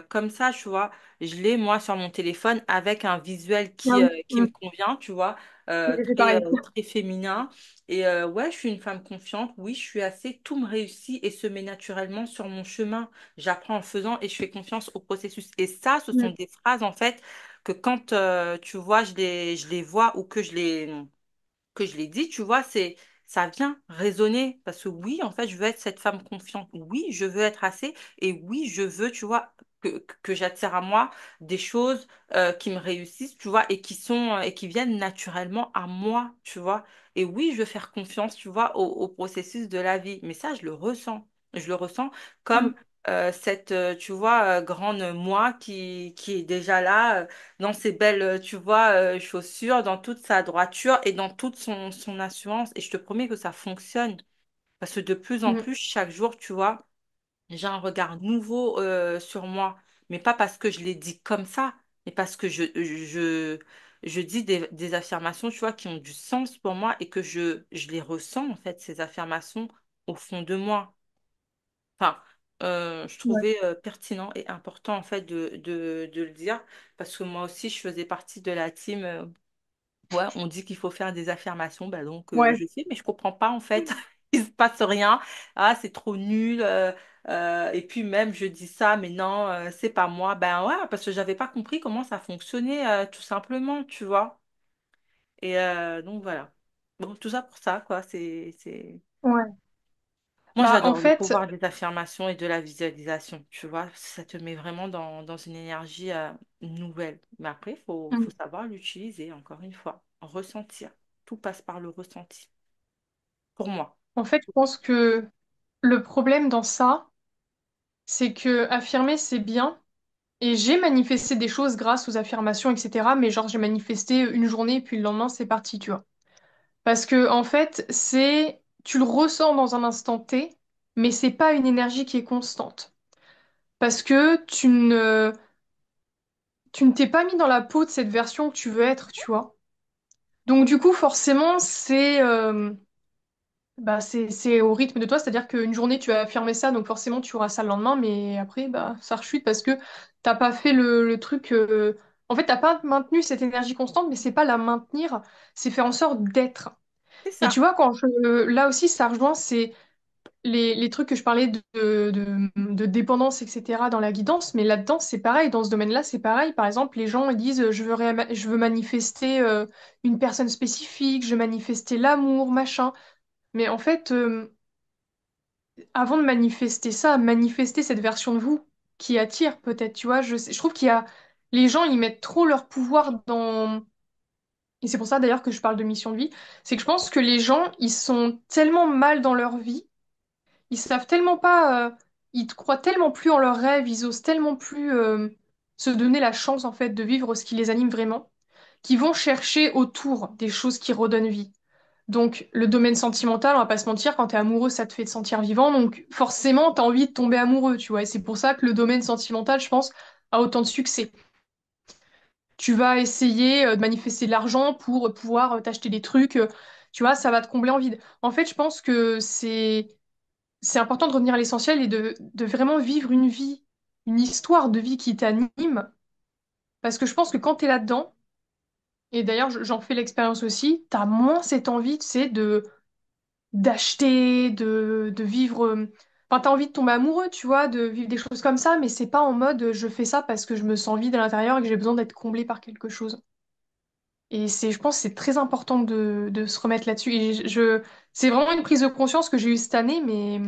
[SPEAKER 1] comme ça, tu vois. Je l'ai, moi, sur mon téléphone avec un visuel
[SPEAKER 2] Ah oui.
[SPEAKER 1] qui me convient, tu vois,
[SPEAKER 2] C'est pareil.
[SPEAKER 1] très féminin. Et ouais, je suis une femme confiante. Oui, je suis assez. Tout me réussit et se met naturellement sur mon chemin. J'apprends en faisant et je fais confiance au processus. Et ça, ce sont
[SPEAKER 2] Mm.
[SPEAKER 1] des phrases, en fait, que quand, tu vois, je les vois ou que je l'ai dit, tu vois, ça vient résonner. Parce que oui, en fait, je veux être cette femme confiante. Oui, je veux être assez. Et oui, je veux, tu vois, que j'attire à moi des choses qui me réussissent, tu vois, et qui viennent naturellement à moi, tu vois. Et oui, je veux faire confiance, tu vois, au processus de la vie. Mais ça, je le ressens. Je le ressens comme
[SPEAKER 2] Mm.
[SPEAKER 1] cette, tu vois, grande moi qui est déjà là dans ses belles, tu vois, chaussures, dans toute sa droiture et dans toute son assurance. Et je te promets que ça fonctionne. Parce que de plus en
[SPEAKER 2] Mm.
[SPEAKER 1] plus, chaque jour, tu vois, j'ai un regard nouveau sur moi. Mais pas parce que je l'ai dit comme ça, mais parce que je dis des affirmations, tu vois, qui ont du sens pour moi et que je les ressens, en fait, ces affirmations au fond de moi. Enfin, je
[SPEAKER 2] Ouais.
[SPEAKER 1] trouvais pertinent et important en fait de le dire parce que moi aussi je faisais partie de la team. Ouais, on dit qu'il faut faire des affirmations, bah donc
[SPEAKER 2] Ouais.
[SPEAKER 1] je sais, mais je comprends pas en fait. Il se passe rien. Ah, c'est trop nul. Et puis même je dis ça, mais non, c'est pas moi. Ben ouais, parce que j'avais pas compris comment ça fonctionnait tout simplement, tu vois. Et donc voilà. Bon, tout ça pour ça, quoi.
[SPEAKER 2] Ouais.
[SPEAKER 1] Moi,
[SPEAKER 2] Bah, en
[SPEAKER 1] j'adore le
[SPEAKER 2] fait,
[SPEAKER 1] pouvoir des affirmations et de la visualisation, tu vois, ça te met vraiment dans une énergie nouvelle. Mais après, il faut
[SPEAKER 2] mm,
[SPEAKER 1] savoir l'utiliser, encore une fois, ressentir. Tout passe par le ressenti, pour moi.
[SPEAKER 2] je pense que le problème dans ça, c'est que affirmer, c'est bien. Et j'ai manifesté des choses grâce aux affirmations, etc. Mais genre, j'ai manifesté une journée, et puis le lendemain, c'est parti, tu vois. Parce que, en fait, tu le ressens dans un instant T, mais c'est pas une énergie qui est constante. Parce que tu ne t'es pas mis dans la peau de cette version que tu veux être, tu vois. Donc, du coup, forcément, c'est au rythme de toi, c'est-à-dire qu'une journée tu as affirmé ça, donc forcément tu auras ça le lendemain, mais après bah ça rechute parce que t'as pas fait le truc. En fait, t'as pas maintenu cette énergie constante, mais c'est pas la maintenir, c'est faire en sorte d'être.
[SPEAKER 1] C'est
[SPEAKER 2] Et tu
[SPEAKER 1] ça,
[SPEAKER 2] vois, là aussi ça rejoint, c'est les trucs que je parlais de dépendance, etc. dans la guidance, mais là-dedans c'est pareil, dans ce domaine-là c'est pareil. Par exemple, les gens ils disent je veux manifester une personne spécifique, je veux manifester l'amour, machin. Mais en fait, avant de manifester ça, manifester cette version de vous qui attire peut-être, tu vois. Je trouve qu'il y a... Les gens, ils mettent trop leur pouvoir dans... Et c'est pour ça d'ailleurs que je parle de mission de vie. C'est que je pense que les gens, ils sont tellement mal dans leur vie, ils savent tellement pas... ils croient tellement plus en leurs rêves, ils osent tellement plus se donner la chance, en fait, de vivre ce qui les anime vraiment, qu'ils vont chercher autour des choses qui redonnent vie. Donc, le domaine sentimental, on va pas se mentir, quand t'es amoureux, ça te fait te sentir vivant. Donc, forcément, t'as envie de tomber amoureux, tu vois. Et c'est pour ça que le domaine sentimental, je pense, a autant de succès. Tu vas essayer de manifester de l'argent pour pouvoir t'acheter des trucs, tu vois, ça va te combler en vide. En fait, je pense que c'est important de revenir à l'essentiel et de vraiment vivre une vie, une histoire de vie qui t'anime. Parce que je pense que quand t'es là-dedans, et d'ailleurs, j'en fais l'expérience aussi, t'as moins cette envie, tu sais, d'acheter, de vivre. Enfin, t'as envie de tomber amoureux, tu vois, de vivre des choses comme ça, mais c'est pas en mode je fais ça parce que je me sens vide à l'intérieur et que j'ai besoin d'être comblée par quelque chose. Et je pense que c'est très important de se remettre là-dessus. Et c'est vraiment une prise de conscience que j'ai eue cette année, mais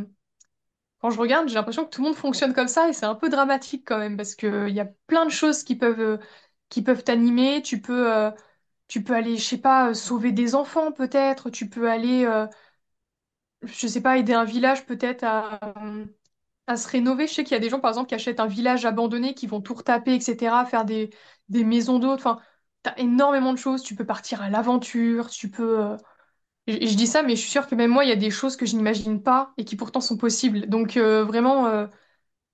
[SPEAKER 2] quand je regarde, j'ai l'impression que tout le monde fonctionne comme ça et c'est un peu dramatique quand même parce que il y a plein de choses qui peuvent t'animer. Tu peux aller, je sais pas, sauver des enfants peut-être. Tu peux aller, je sais pas, aider un village peut-être à se rénover. Je sais qu'il y a des gens, par exemple, qui achètent un village abandonné, qui vont tout retaper, etc., faire des maisons d'hôtes. Enfin, t'as énormément de choses. Tu peux partir à l'aventure, tu peux... je dis ça, mais je suis sûre que même moi, il y a des choses que je n'imagine pas et qui pourtant sont possibles. Donc, vraiment,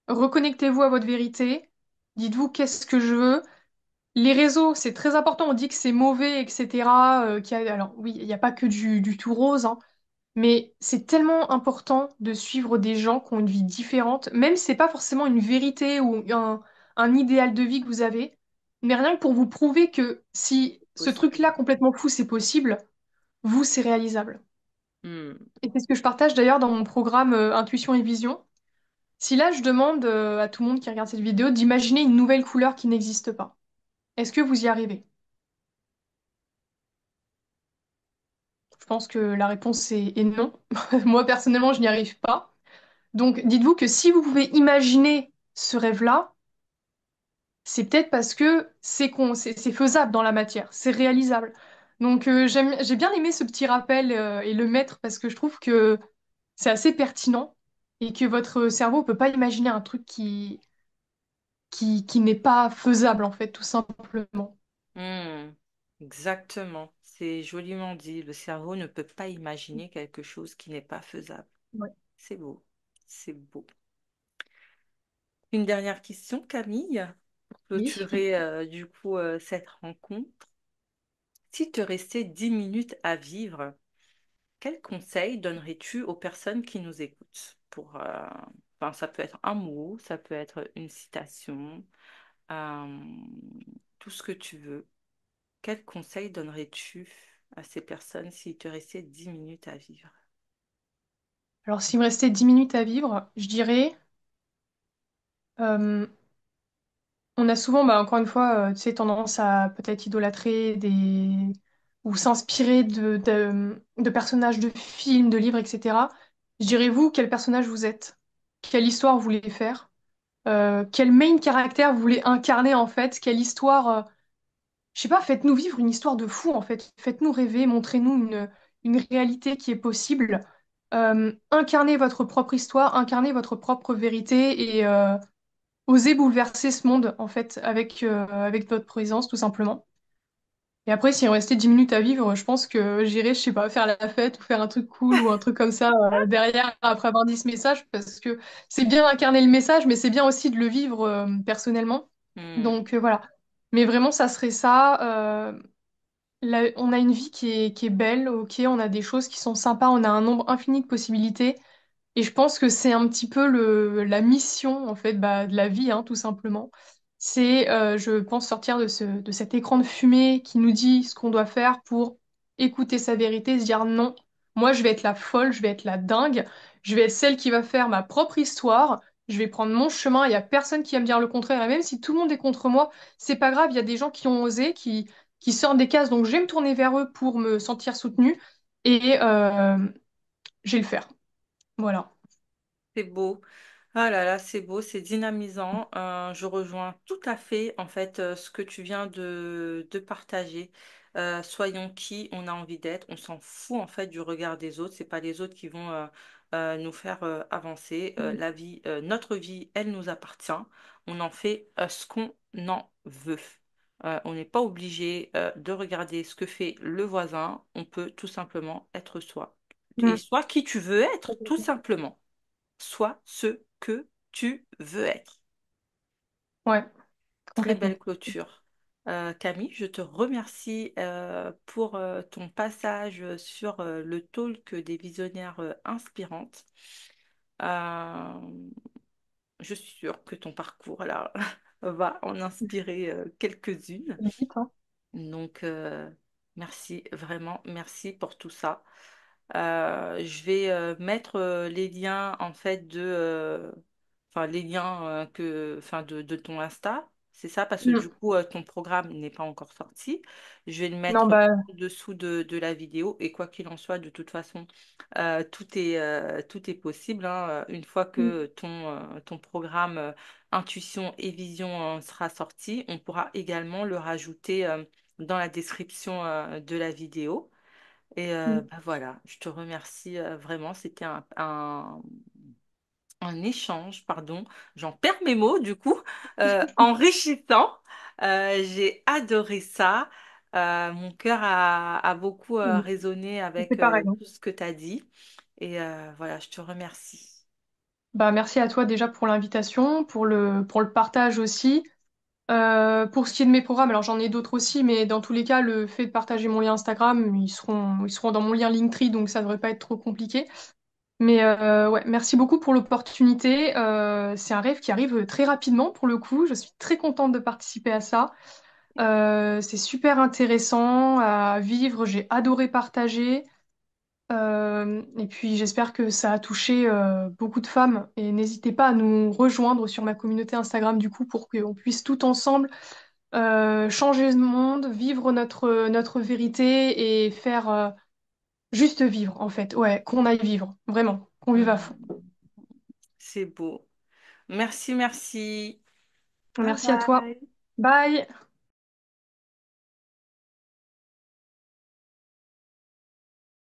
[SPEAKER 2] reconnectez-vous à votre vérité. Dites-vous qu'est-ce que je veux. Les réseaux, c'est très important. On dit que c'est mauvais, etc. Alors, oui, il n'y a pas que du tout rose, hein. Mais c'est tellement important de suivre des gens qui ont une vie différente, même si c'est pas forcément une vérité ou un idéal de vie que vous avez, mais rien que pour vous prouver que si ce truc-là
[SPEAKER 1] Possible.
[SPEAKER 2] complètement fou, c'est possible, vous, c'est réalisable.
[SPEAKER 1] Hmm.
[SPEAKER 2] Et c'est ce que je partage d'ailleurs dans mon programme Intuition et Vision. Si là, je demande à tout le monde qui regarde cette vidéo d'imaginer une nouvelle couleur qui n'existe pas, est-ce que vous y arrivez? Je pense que la réponse est non. Moi, personnellement, je n'y arrive pas. Donc, dites-vous que si vous pouvez imaginer ce rêve-là, c'est peut-être parce que c'est faisable dans la matière, c'est réalisable. Donc, j'ai bien aimé ce petit rappel et le mettre parce que je trouve que c'est assez pertinent et que votre cerveau peut pas imaginer un truc qui n'est pas faisable, en fait, tout simplement.
[SPEAKER 1] Hmm. Exactement. C'est joliment dit. Le cerveau ne peut pas imaginer quelque chose qui n'est pas faisable.
[SPEAKER 2] Ouais.
[SPEAKER 1] C'est beau. C'est beau. Une dernière question, Camille, pour
[SPEAKER 2] Oui.
[SPEAKER 1] clôturer du coup cette rencontre. Si te restait 10 minutes à vivre, quel conseil donnerais-tu aux personnes qui nous écoutent enfin, ça peut être un mot, ça peut être une citation, euh, tout ce que tu veux. Quel conseil donnerais-tu à ces personnes s'il te restait 10 minutes à vivre?
[SPEAKER 2] Alors, s'il me restait 10 minutes à vivre, je dirais, euh, on a souvent, bah, encore une fois, tu sais, tendance à peut-être idolâtrer des... ou s'inspirer de personnages de films, de livres, etc. Je dirais, vous, quel personnage vous êtes? Quelle histoire vous voulez faire? Quel main caractère vous voulez incarner, en fait? Quelle histoire... je sais pas, faites-nous vivre une histoire de fou, en fait. Faites-nous rêver, montrez-nous une réalité qui est possible. Incarnez votre propre histoire, incarnez votre propre vérité et osez bouleverser ce monde, en fait, avec votre présence, tout simplement. Et après, s'il me restait 10 minutes à vivre, je pense que j'irais, je sais pas, faire la fête ou faire un truc cool ou un truc comme ça derrière après avoir dit ce message, parce que c'est bien d'incarner le message, mais c'est bien aussi de le vivre personnellement.
[SPEAKER 1] Hmm.
[SPEAKER 2] Donc voilà. Mais vraiment, ça serait ça. On a une vie qui est belle, ok, on a des choses qui sont sympas, on a un nombre infini de possibilités. Et je pense que c'est un petit peu la mission en fait bah, de la vie, hein, tout simplement. C'est, je pense, sortir de cet écran de fumée qui nous dit ce qu'on doit faire pour écouter sa vérité, se dire non, moi je vais être la folle, je vais être la dingue, je vais être celle qui va faire ma propre histoire, je vais prendre mon chemin, il n'y a personne qui va me dire le contraire, et même si tout le monde est contre moi, c'est pas grave, il y a des gens qui ont osé, qui sortent des cases, donc je vais me tourner vers eux pour me sentir soutenue, et je vais le faire. Voilà.
[SPEAKER 1] C'est beau. Ah là là, c'est beau, c'est dynamisant. Je rejoins tout à fait en fait ce que tu viens de partager. Soyons qui on a envie d'être. On s'en fout en fait du regard des autres. C'est pas les autres qui vont nous faire avancer. La vie, notre vie, elle nous appartient. On en fait ce qu'on en veut. On n'est pas obligé de regarder ce que fait le voisin. On peut tout simplement être soi. Et
[SPEAKER 2] Mm.
[SPEAKER 1] soit qui tu veux être, tout simplement. Sois ce que tu veux être.
[SPEAKER 2] Ouais,
[SPEAKER 1] Très
[SPEAKER 2] complètement.
[SPEAKER 1] belle clôture. Camille, je te remercie pour ton passage sur le talk des visionnaires inspirantes. Euh, je suis sûre que ton parcours là va en inspirer quelques-unes.
[SPEAKER 2] Limite, hein.
[SPEAKER 1] Donc, merci, vraiment, merci pour tout ça. Je vais mettre les liens en fait enfin les liens enfin de ton Insta. C'est ça, parce que du
[SPEAKER 2] Mm.
[SPEAKER 1] coup, ton programme n'est pas encore sorti. Je vais le
[SPEAKER 2] Non,
[SPEAKER 1] mettre
[SPEAKER 2] bah,
[SPEAKER 1] en dessous de la vidéo. Et quoi qu'il en soit, de toute façon, tout est possible, hein. Une fois
[SPEAKER 2] mm,
[SPEAKER 1] que ton programme Intuition et Vision sera sorti, on pourra également le rajouter dans la description de la vidéo. Et
[SPEAKER 2] mm.
[SPEAKER 1] bah voilà, je te remercie vraiment. C'était un échange, pardon, j'en perds mes mots du coup, enrichissant. J'ai adoré ça. Mon cœur a beaucoup
[SPEAKER 2] Mm.
[SPEAKER 1] résonné
[SPEAKER 2] C'est
[SPEAKER 1] avec
[SPEAKER 2] pareil, hein.
[SPEAKER 1] tout ce que tu as dit. Et voilà, je te remercie.
[SPEAKER 2] Bah, merci à toi déjà pour l'invitation, pour le partage aussi. Pour ce qui est de mes programmes, alors j'en ai d'autres aussi, mais dans tous les cas, le fait de partager mon lien Instagram, ils seront dans mon lien Linktree, donc ça devrait pas être trop compliqué. Mais ouais, merci beaucoup pour l'opportunité. C'est un rêve qui arrive très rapidement pour le coup. Je suis très contente de participer à ça. C'est super intéressant à vivre. J'ai adoré partager. Et puis j'espère que ça a touché beaucoup de femmes. Et n'hésitez pas à nous rejoindre sur ma communauté Instagram du coup pour qu'on puisse tout ensemble changer le monde, vivre notre vérité et faire juste vivre en fait. Ouais, qu'on aille vivre, vraiment, qu'on vive à fond.
[SPEAKER 1] Hmm, c'est beau. Merci, merci. Bye
[SPEAKER 2] Merci à toi.
[SPEAKER 1] bye.
[SPEAKER 2] Bye!